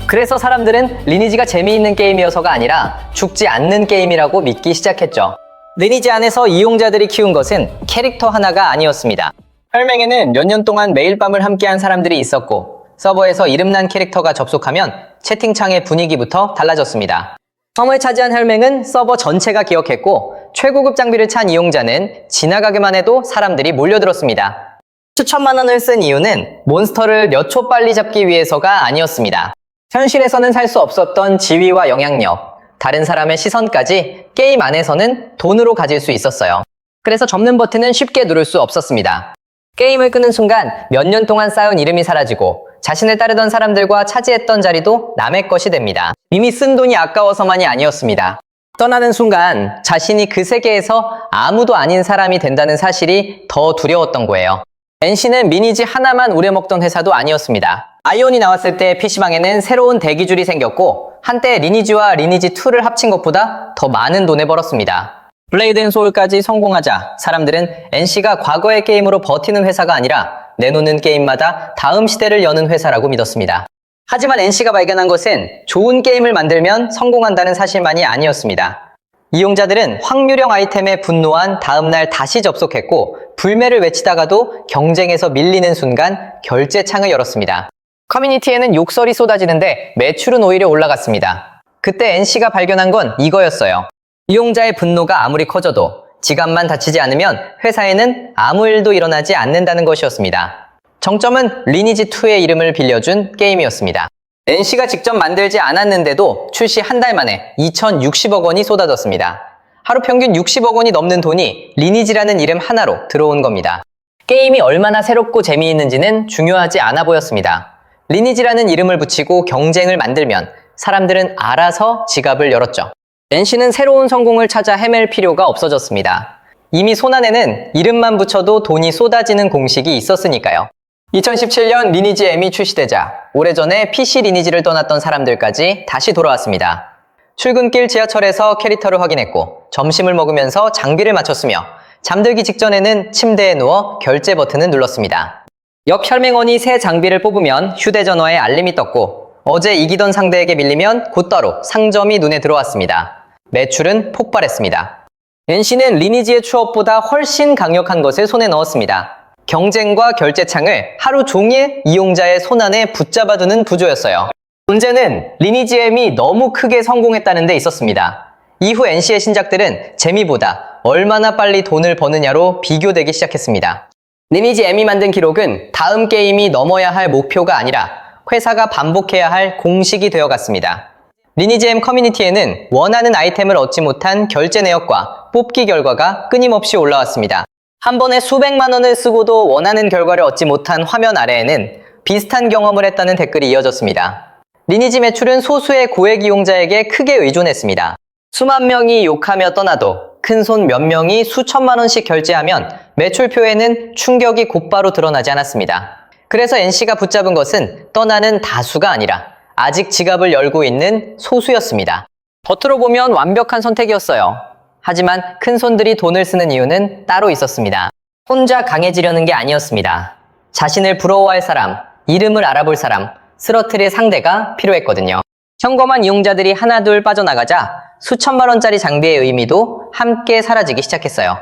그래서 사람들은 리니지가 재미있는 게임이어서가 아니라 죽지 않는 게임이라고 믿기 시작했죠. 리니지 안에서 이용자들이 키운 것은 캐릭터 하나가 아니었습니다. 혈맹에는 몇 년 동안 매일 밤을 함께한 사람들이 있었고 서버에서 이름난 캐릭터가 접속하면 채팅창의 분위기부터 달라졌습니다. 섬을 차지한 혈맹은 서버 전체가 기억했고 최고급 장비를 찬 이용자는 지나가기만 해도 사람들이 몰려들었습니다. 수천만 원을 쓴 이유는 몬스터를 몇 초 빨리 잡기 위해서가 아니었습니다. 현실에서는 살 수 없었던 지위와 영향력, 다른 사람의 시선까지 게임 안에서는 돈으로 가질 수 있었어요. 그래서 접는 버튼은 쉽게 누를 수 없었습니다. 게임을 끄는 순간 몇 년 동안 쌓은 이름이 사라지고 자신을 따르던 사람들과 차지했던 자리도 남의 것이 됩니다. 이미 쓴 돈이 아까워서만이 아니었습니다. 떠나는 순간 자신이 그 세계에서 아무도 아닌 사람이 된다는 사실이 더 두려웠던 거예요. NC는 리니지 하나만 우려먹던 회사도 아니었습니다. 아이온이 나왔을 때 PC방에는 새로운 대기줄이 생겼고 한때 리니지와 리니지2를 합친 것보다 더 많은 돈을 벌었습니다. 블레이드 앤 소울까지 성공하자 사람들은 NC가 과거의 게임으로 버티는 회사가 아니라 내놓는 게임마다 다음 시대를 여는 회사라고 믿었습니다. 하지만 NC가 발견한 것은 좋은 게임을 만들면 성공한다는 사실만이 아니었습니다. 이용자들은 확률형 아이템에 분노한 다음날 다시 접속했고 불매를 외치다가도 경쟁에서 밀리는 순간 결제창을 열었습니다. 커뮤니티에는 욕설이 쏟아지는데 매출은 오히려 올라갔습니다. 그때 NC가 발견한 건 이거였어요. 이용자의 분노가 아무리 커져도 지갑만 다치지 않으면 회사에는 아무 일도 일어나지 않는다는 것이었습니다. 정점은 리니지2의 이름을 빌려준 게임이었습니다. NC가 직접 만들지 않았는데도 출시 한 달 만에 2,060억 원이 쏟아졌습니다. 하루 평균 60억 원이 넘는 돈이 리니지라는 이름 하나로 들어온 겁니다. 게임이 얼마나 새롭고 재미있는지는 중요하지 않아 보였습니다. 리니지라는 이름을 붙이고 경쟁을 만들면 사람들은 알아서 지갑을 열었죠. NC는 새로운 성공을 찾아 헤맬 필요가 없어졌습니다. 이미 손안에는 이름만 붙여도 돈이 쏟아지는 공식이 있었으니까요. 2017년 리니지 M이 출시되자 오래전에 PC 리니지를 떠났던 사람들까지 다시 돌아왔습니다. 출근길 지하철에서 캐릭터를 확인했고 점심을 먹으면서 장비를 맞췄으며 잠들기 직전에는 침대에 누워 결제 버튼을 눌렀습니다. 역 혈맹원이 새 장비를 뽑으면 휴대전화에 알림이 떴고 어제 이기던 상대에게 밀리면 곧바로 상점이 눈에 들어왔습니다. 매출은 폭발했습니다. NC는 리니지의 추억보다 훨씬 강력한 것을 손에 넣었습니다. 경쟁과 결제창을 하루 종일 이용자의 손안에 붙잡아두는 구조였어요. 문제는 리니지 M이 너무 크게 성공했다는 데 있었습니다. 이후 NC의 신작들은 재미보다 얼마나 빨리 돈을 버느냐로 비교되기 시작했습니다. 리니지 M이 만든 기록은 다음 게임이 넘어야 할 목표가 아니라 회사가 반복해야 할 공식이 되어갔습니다. 리니지 M 커뮤니티에는 원하는 아이템을 얻지 못한 결제 내역과 뽑기 결과가 끊임없이 올라왔습니다. 한 번에 수백만 원을 쓰고도 원하는 결과를 얻지 못한 화면 아래에는 비슷한 경험을 했다는 댓글이 이어졌습니다. 리니지 매출은 소수의 고액 이용자에게 크게 의존했습니다. 수만 명이 욕하며 떠나도 큰손 몇 명이 수천만 원씩 결제하면 매출표에는 충격이 곧바로 드러나지 않았습니다. 그래서 NC가 붙잡은 것은 떠나는 다수가 아니라 아직 지갑을 열고 있는 소수였습니다. 겉으로 보면 완벽한 선택이었어요. 하지만 큰손들이 돈을 쓰는 이유는 따로 있었습니다. 혼자 강해지려는 게 아니었습니다. 자신을 부러워할 사람, 이름을 알아볼 사람, 쓰러트릴 상대가 필요했거든요. 현금만 이용자들이 하나둘 빠져나가자 수천만 원짜리 장비의 의미도 함께 사라지기 시작했어요.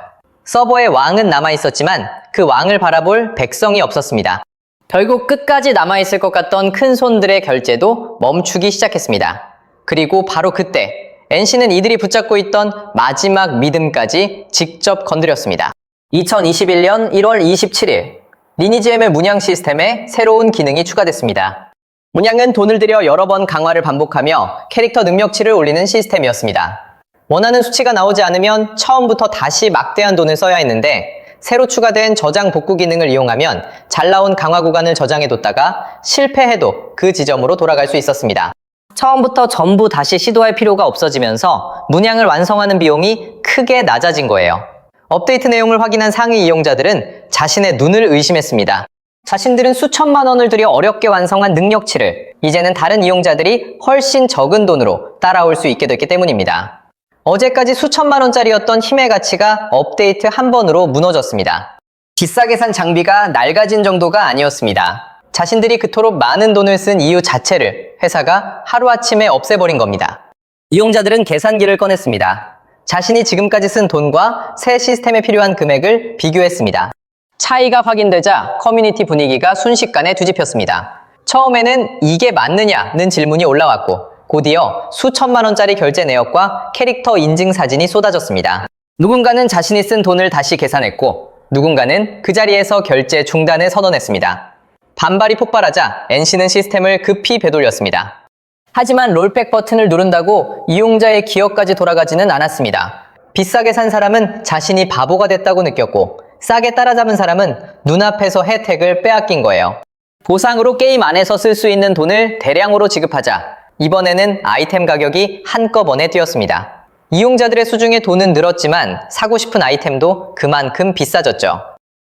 서버에 왕은 남아있었지만 그 왕을 바라볼 백성이 없었습니다. 결국 끝까지 남아있을 것 같던 큰손들의 결제도 멈추기 시작했습니다. 그리고 바로 그때 NC는 이들이 붙잡고 있던 마지막 믿음까지 직접 건드렸습니다. 2021년 1월 27일 리니지 M의 문양 시스템에 새로운 기능이 추가됐습니다. 문양은 돈을 들여 여러 번 강화를 반복하며 캐릭터 능력치를 올리는 시스템이었습니다. 원하는 수치가 나오지 않으면 처음부터 다시 막대한 돈을 써야 했는데 새로 추가된 저장 복구 기능을 이용하면 잘 나온 강화 구간을 저장해뒀다가 실패해도 그 지점으로 돌아갈 수 있었습니다. 처음부터 전부 다시 시도할 필요가 없어지면서 문양을 완성하는 비용이 크게 낮아진 거예요. 업데이트 내용을 확인한 상위 이용자들은 자신의 눈을 의심했습니다. 자신들은 수천만 원을 들여 어렵게 완성한 능력치를 이제는 다른 이용자들이 훨씬 적은 돈으로 따라올 수 있게 됐기 때문입니다. 어제까지 수천만 원짜리였던 힘의 가치가 업데이트 한 번으로 무너졌습니다. 비싸게 산 장비가 낡아진 정도가 아니었습니다. 자신들이 그토록 많은 돈을 쓴 이유 자체를 회사가 하루아침에 없애버린 겁니다. 이용자들은 계산기를 꺼냈습니다. 자신이 지금까지 쓴 돈과 새 시스템에 필요한 금액을 비교했습니다. 차이가 확인되자 커뮤니티 분위기가 순식간에 뒤집혔습니다. 처음에는 이게 맞느냐는 질문이 올라왔고 곧이어 수천만 원짜리 결제 내역과 캐릭터 인증 사진이 쏟아졌습니다. 누군가는 자신이 쓴 돈을 다시 계산했고 누군가는 그 자리에서 결제 중단을 선언했습니다. 반발이 폭발하자 NC는 시스템을 급히 되돌렸습니다. 하지만 롤백 버튼을 누른다고 이용자의 기억까지 돌아가지는 않았습니다. 비싸게 산 사람은 자신이 바보가 됐다고 느꼈고 싸게 따라잡은 사람은 눈앞에서 혜택을 빼앗긴 거예요. 보상으로 게임 안에서 쓸 수 있는 돈을 대량으로 지급하자 이번에는 아이템 가격이 한꺼번에 뛰었습니다. 이용자들의 수중에 돈은 늘었지만 사고 싶은 아이템도 그만큼 비싸졌죠.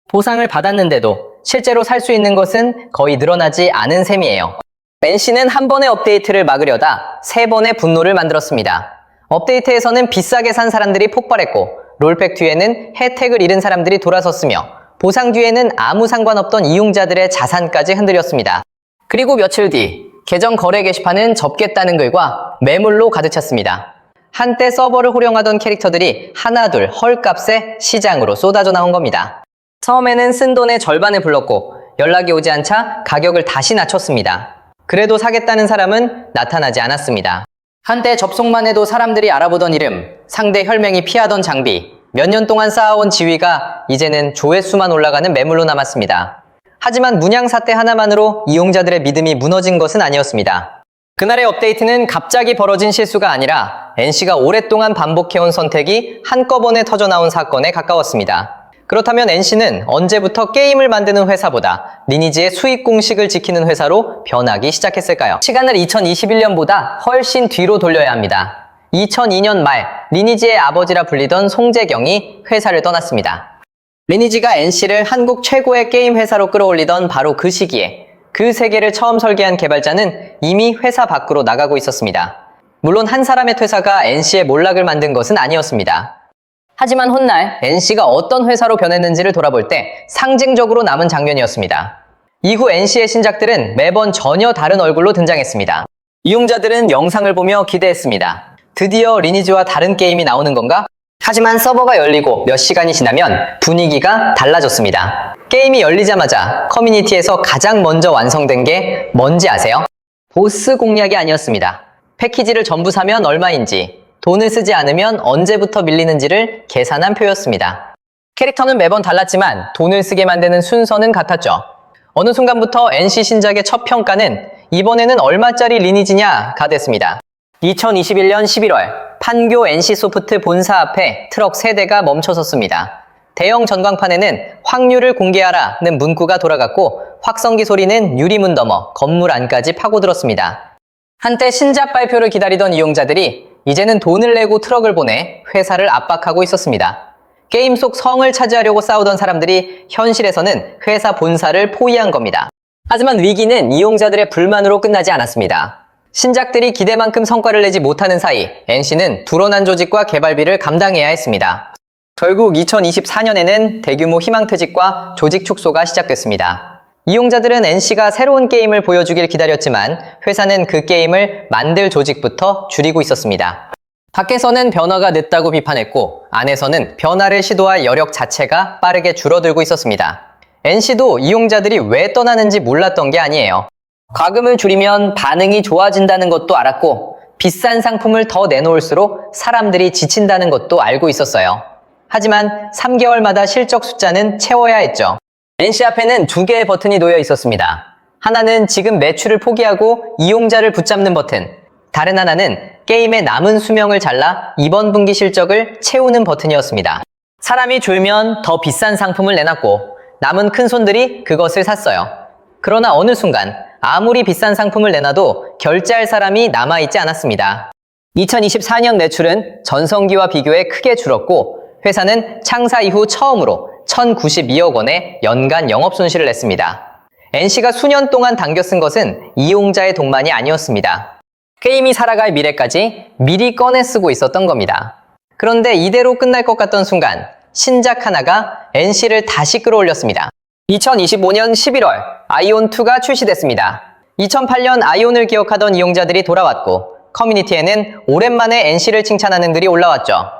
보상을 받았는데도 실제로 살 수 있는 것은 거의 늘어나지 않은 셈이에요. NC는 한 번의 업데이트를 막으려다 3번의 분노를 만들었습니다. 업데이트에서는 비싸게 산 사람들이 폭발했고 롤백 뒤에는 혜택을 잃은 사람들이 돌아섰으며 보상 뒤에는 아무 상관없던 이용자들의 자산까지 흔들렸습니다. 그리고 며칠 뒤 계정 거래 게시판은 접겠다는 글과 매물로 가득 찼습니다. 한때 서버를 호령하던 캐릭터들이 하나둘 헐값에 시장으로 쏟아져 나온 겁니다. 처음에는 쓴 돈의 절반을 불렀고 연락이 오지 않자 가격을 다시 낮췄습니다. 그래도 사겠다는 사람은 나타나지 않았습니다. 한때 접속만 해도 사람들이 알아보던 이름, 상대 혈맹이 피하던 장비, 몇 년 동안 쌓아온 지위가 이제는 조회수만 올라가는 매물로 남았습니다. 하지만 문양 사태 하나만으로 이용자들의 믿음이 무너진 것은 아니었습니다. 그날의 업데이트는 갑자기 벌어진 실수가 아니라 NC가 오랫동안 반복해온 선택이 한꺼번에 터져나온 사건에 가까웠습니다. 그렇다면 NC는 언제부터 게임을 만드는 회사보다 리니지의 수익 공식을 지키는 회사로 변하기 시작했을까요? 시간을 2021년보다 훨씬 뒤로 돌려야 합니다. 2002년 말 리니지의 아버지라 불리던 송재경이 회사를 떠났습니다. 리니지가 NC를 한국 최고의 게임 회사로 끌어올리던 바로 그 시기에 그 세계를 처음 설계한 개발자는 이미 회사 밖으로 나가고 있었습니다. 물론 한 사람의 퇴사가 NC의 몰락을 만든 것은 아니었습니다. 하지만 훗날 NC가 어떤 회사로 변했는지를 돌아볼 때 상징적으로 남은 장면이었습니다. 이후 NC의 신작들은 매번 전혀 다른 얼굴로 등장했습니다. 이용자들은 영상을 보며 기대했습니다. 드디어 리니지와 다른 게임이 나오는 건가? 하지만 서버가 열리고 몇 시간이 지나면 분위기가 달라졌습니다. 게임이 열리자마자 커뮤니티에서 가장 먼저 완성된 게 뭔지 아세요? 보스 공략이 아니었습니다. 패키지를 전부 사면 얼마인지, 돈을 쓰지 않으면 언제부터 밀리는지를 계산한 표였습니다. 캐릭터는 매번 달랐지만 돈을 쓰게 만드는 순서는 같았죠. 어느 순간부터 NC 신작의 첫 평가는 이번에는 얼마짜리 리니지냐가 됐습니다. 2021년 11월 판교 NC소프트 본사 앞에 트럭 3대가 멈춰섰습니다. 대형 전광판에는 확률을 공개하라는 문구가 돌아갔고 확성기 소리는 유리문 넘어 건물 안까지 파고들었습니다. 한때 신작 발표를 기다리던 이용자들이 이제는 돈을 내고 트럭을 보내 회사를 압박하고 있었습니다. 게임 속 성을 차지하려고 싸우던 사람들이 현실에서는 회사 본사를 포위한 겁니다. 하지만 위기는 이용자들의 불만으로 끝나지 않았습니다. 신작들이 기대만큼 성과를 내지 못하는 사이 NC는 불어난 조직과 개발비를 감당해야 했습니다. 결국 2024년에는 대규모 희망퇴직과 조직 축소가 시작됐습니다. 이용자들은 NC가 새로운 게임을 보여주길 기다렸지만 회사는 그 게임을 만들 조직부터 줄이고 있었습니다. 밖에서는 변화가 늦다고 비판했고 안에서는 변화를 시도할 여력 자체가 빠르게 줄어들고 있었습니다. NC도 이용자들이 왜 떠나는지 몰랐던 게 아니에요. 과금을 줄이면 반응이 좋아진다는 것도 알았고 비싼 상품을 더 내놓을수록 사람들이 지친다는 것도 알고 있었어요. 하지만 3개월마다 실적 숫자는 채워야 했죠. NC 앞에는 2개의 버튼이 놓여 있었습니다. 하나는 지금 매출을 포기하고 이용자를 붙잡는 버튼, 다른 하나는 게임의 남은 수명을 잘라 이번 분기 실적을 채우는 버튼이었습니다. 사람이 줄면 더 비싼 상품을 내놨고 남은 큰손들이 그것을 샀어요. 그러나 어느 순간 아무리 비싼 상품을 내놔도 결제할 사람이 남아있지 않았습니다. 2024년 매출은 전성기와 비교해 크게 줄었고 회사는 창사 이후 처음으로 1,092억 원의 연간 영업손실을 냈습니다. NC가 수년 동안 당겨 쓴 것은 이용자의 돈만이 아니었습니다. 게임이 살아갈 미래까지 미리 꺼내 쓰고 있었던 겁니다. 그런데 이대로 끝날 것 같던 순간 신작 하나가 NC를 다시 끌어올렸습니다. 2025년 11월 아이온2가 출시됐습니다. 2008년 아이온을 기억하던 이용자들이 돌아왔고 커뮤니티에는 오랜만에 NC를 칭찬하는 글이 올라왔죠.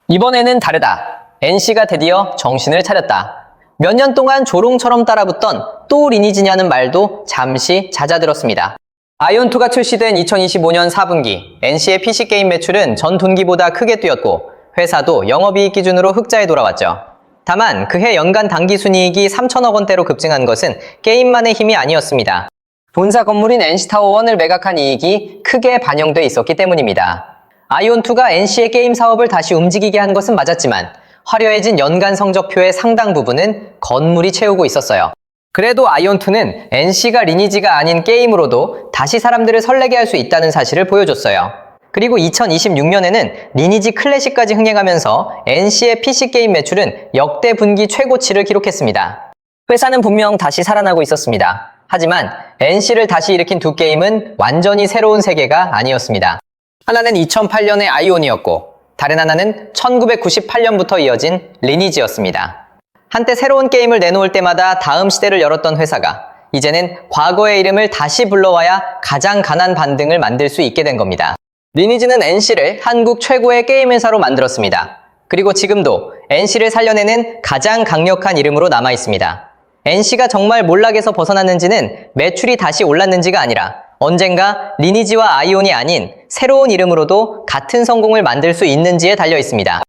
이번에는 다르다. NC가 드디어 정신을 차렸다. 몇 년 동안 조롱처럼 따라붙던 또 리니지냐는 말도 잠시 잦아들었습니다. 아이온2가 출시된 2025년 4분기 NC의 PC게임 매출은 전 분기보다 크게 뛰었고 회사도 영업이익 기준으로 흑자에 돌아왔죠. 다만 그해 연간 당기순이익이 3천억 원대로 급증한 것은 게임만의 힘이 아니었습니다. 본사 건물인 NC타워1을 매각한 이익이 크게 반영돼 있었기 때문입니다. 아이온2가 NC의 게임 사업을 다시 움직이게 한 것은 맞았지만 화려해진 연간 성적표의 상당 부분은 건물이 채우고 있었어요. 그래도 아이온2는 NC가 리니지가 아닌 게임으로도 다시 사람들을 설레게 할 수 있다는 사실을 보여줬어요. 그리고 2026년에는 리니지 클래식까지 흥행하면서 NC의 PC게임 매출은 역대 분기 최고치를 기록했습니다. 회사는 분명 다시 살아나고 있었습니다. 하지만 NC를 다시 일으킨 두 게임은 완전히 새로운 세계가 아니었습니다. 하나는 2008년의 아이온이었고 다른 하나는 1998년부터 이어진 리니지였습니다. 한때 새로운 게임을 내놓을 때마다 다음 시대를 열었던 회사가 이제는 과거의 이름을 다시 불러와야 가장 강한 반등을 만들 수 있게 된 겁니다. 리니지는 NC를 한국 최고의 게임 회사로 만들었습니다. 그리고 지금도 NC를 살려내는 가장 강력한 이름으로 남아 있습니다. NC가 정말 몰락에서 벗어났는지는 매출이 다시 올랐는지가 아니라 언젠가 리니지와 아이온이 아닌 새로운 이름으로도 같은 성공을 만들 수 있는지에 달려 있습니다.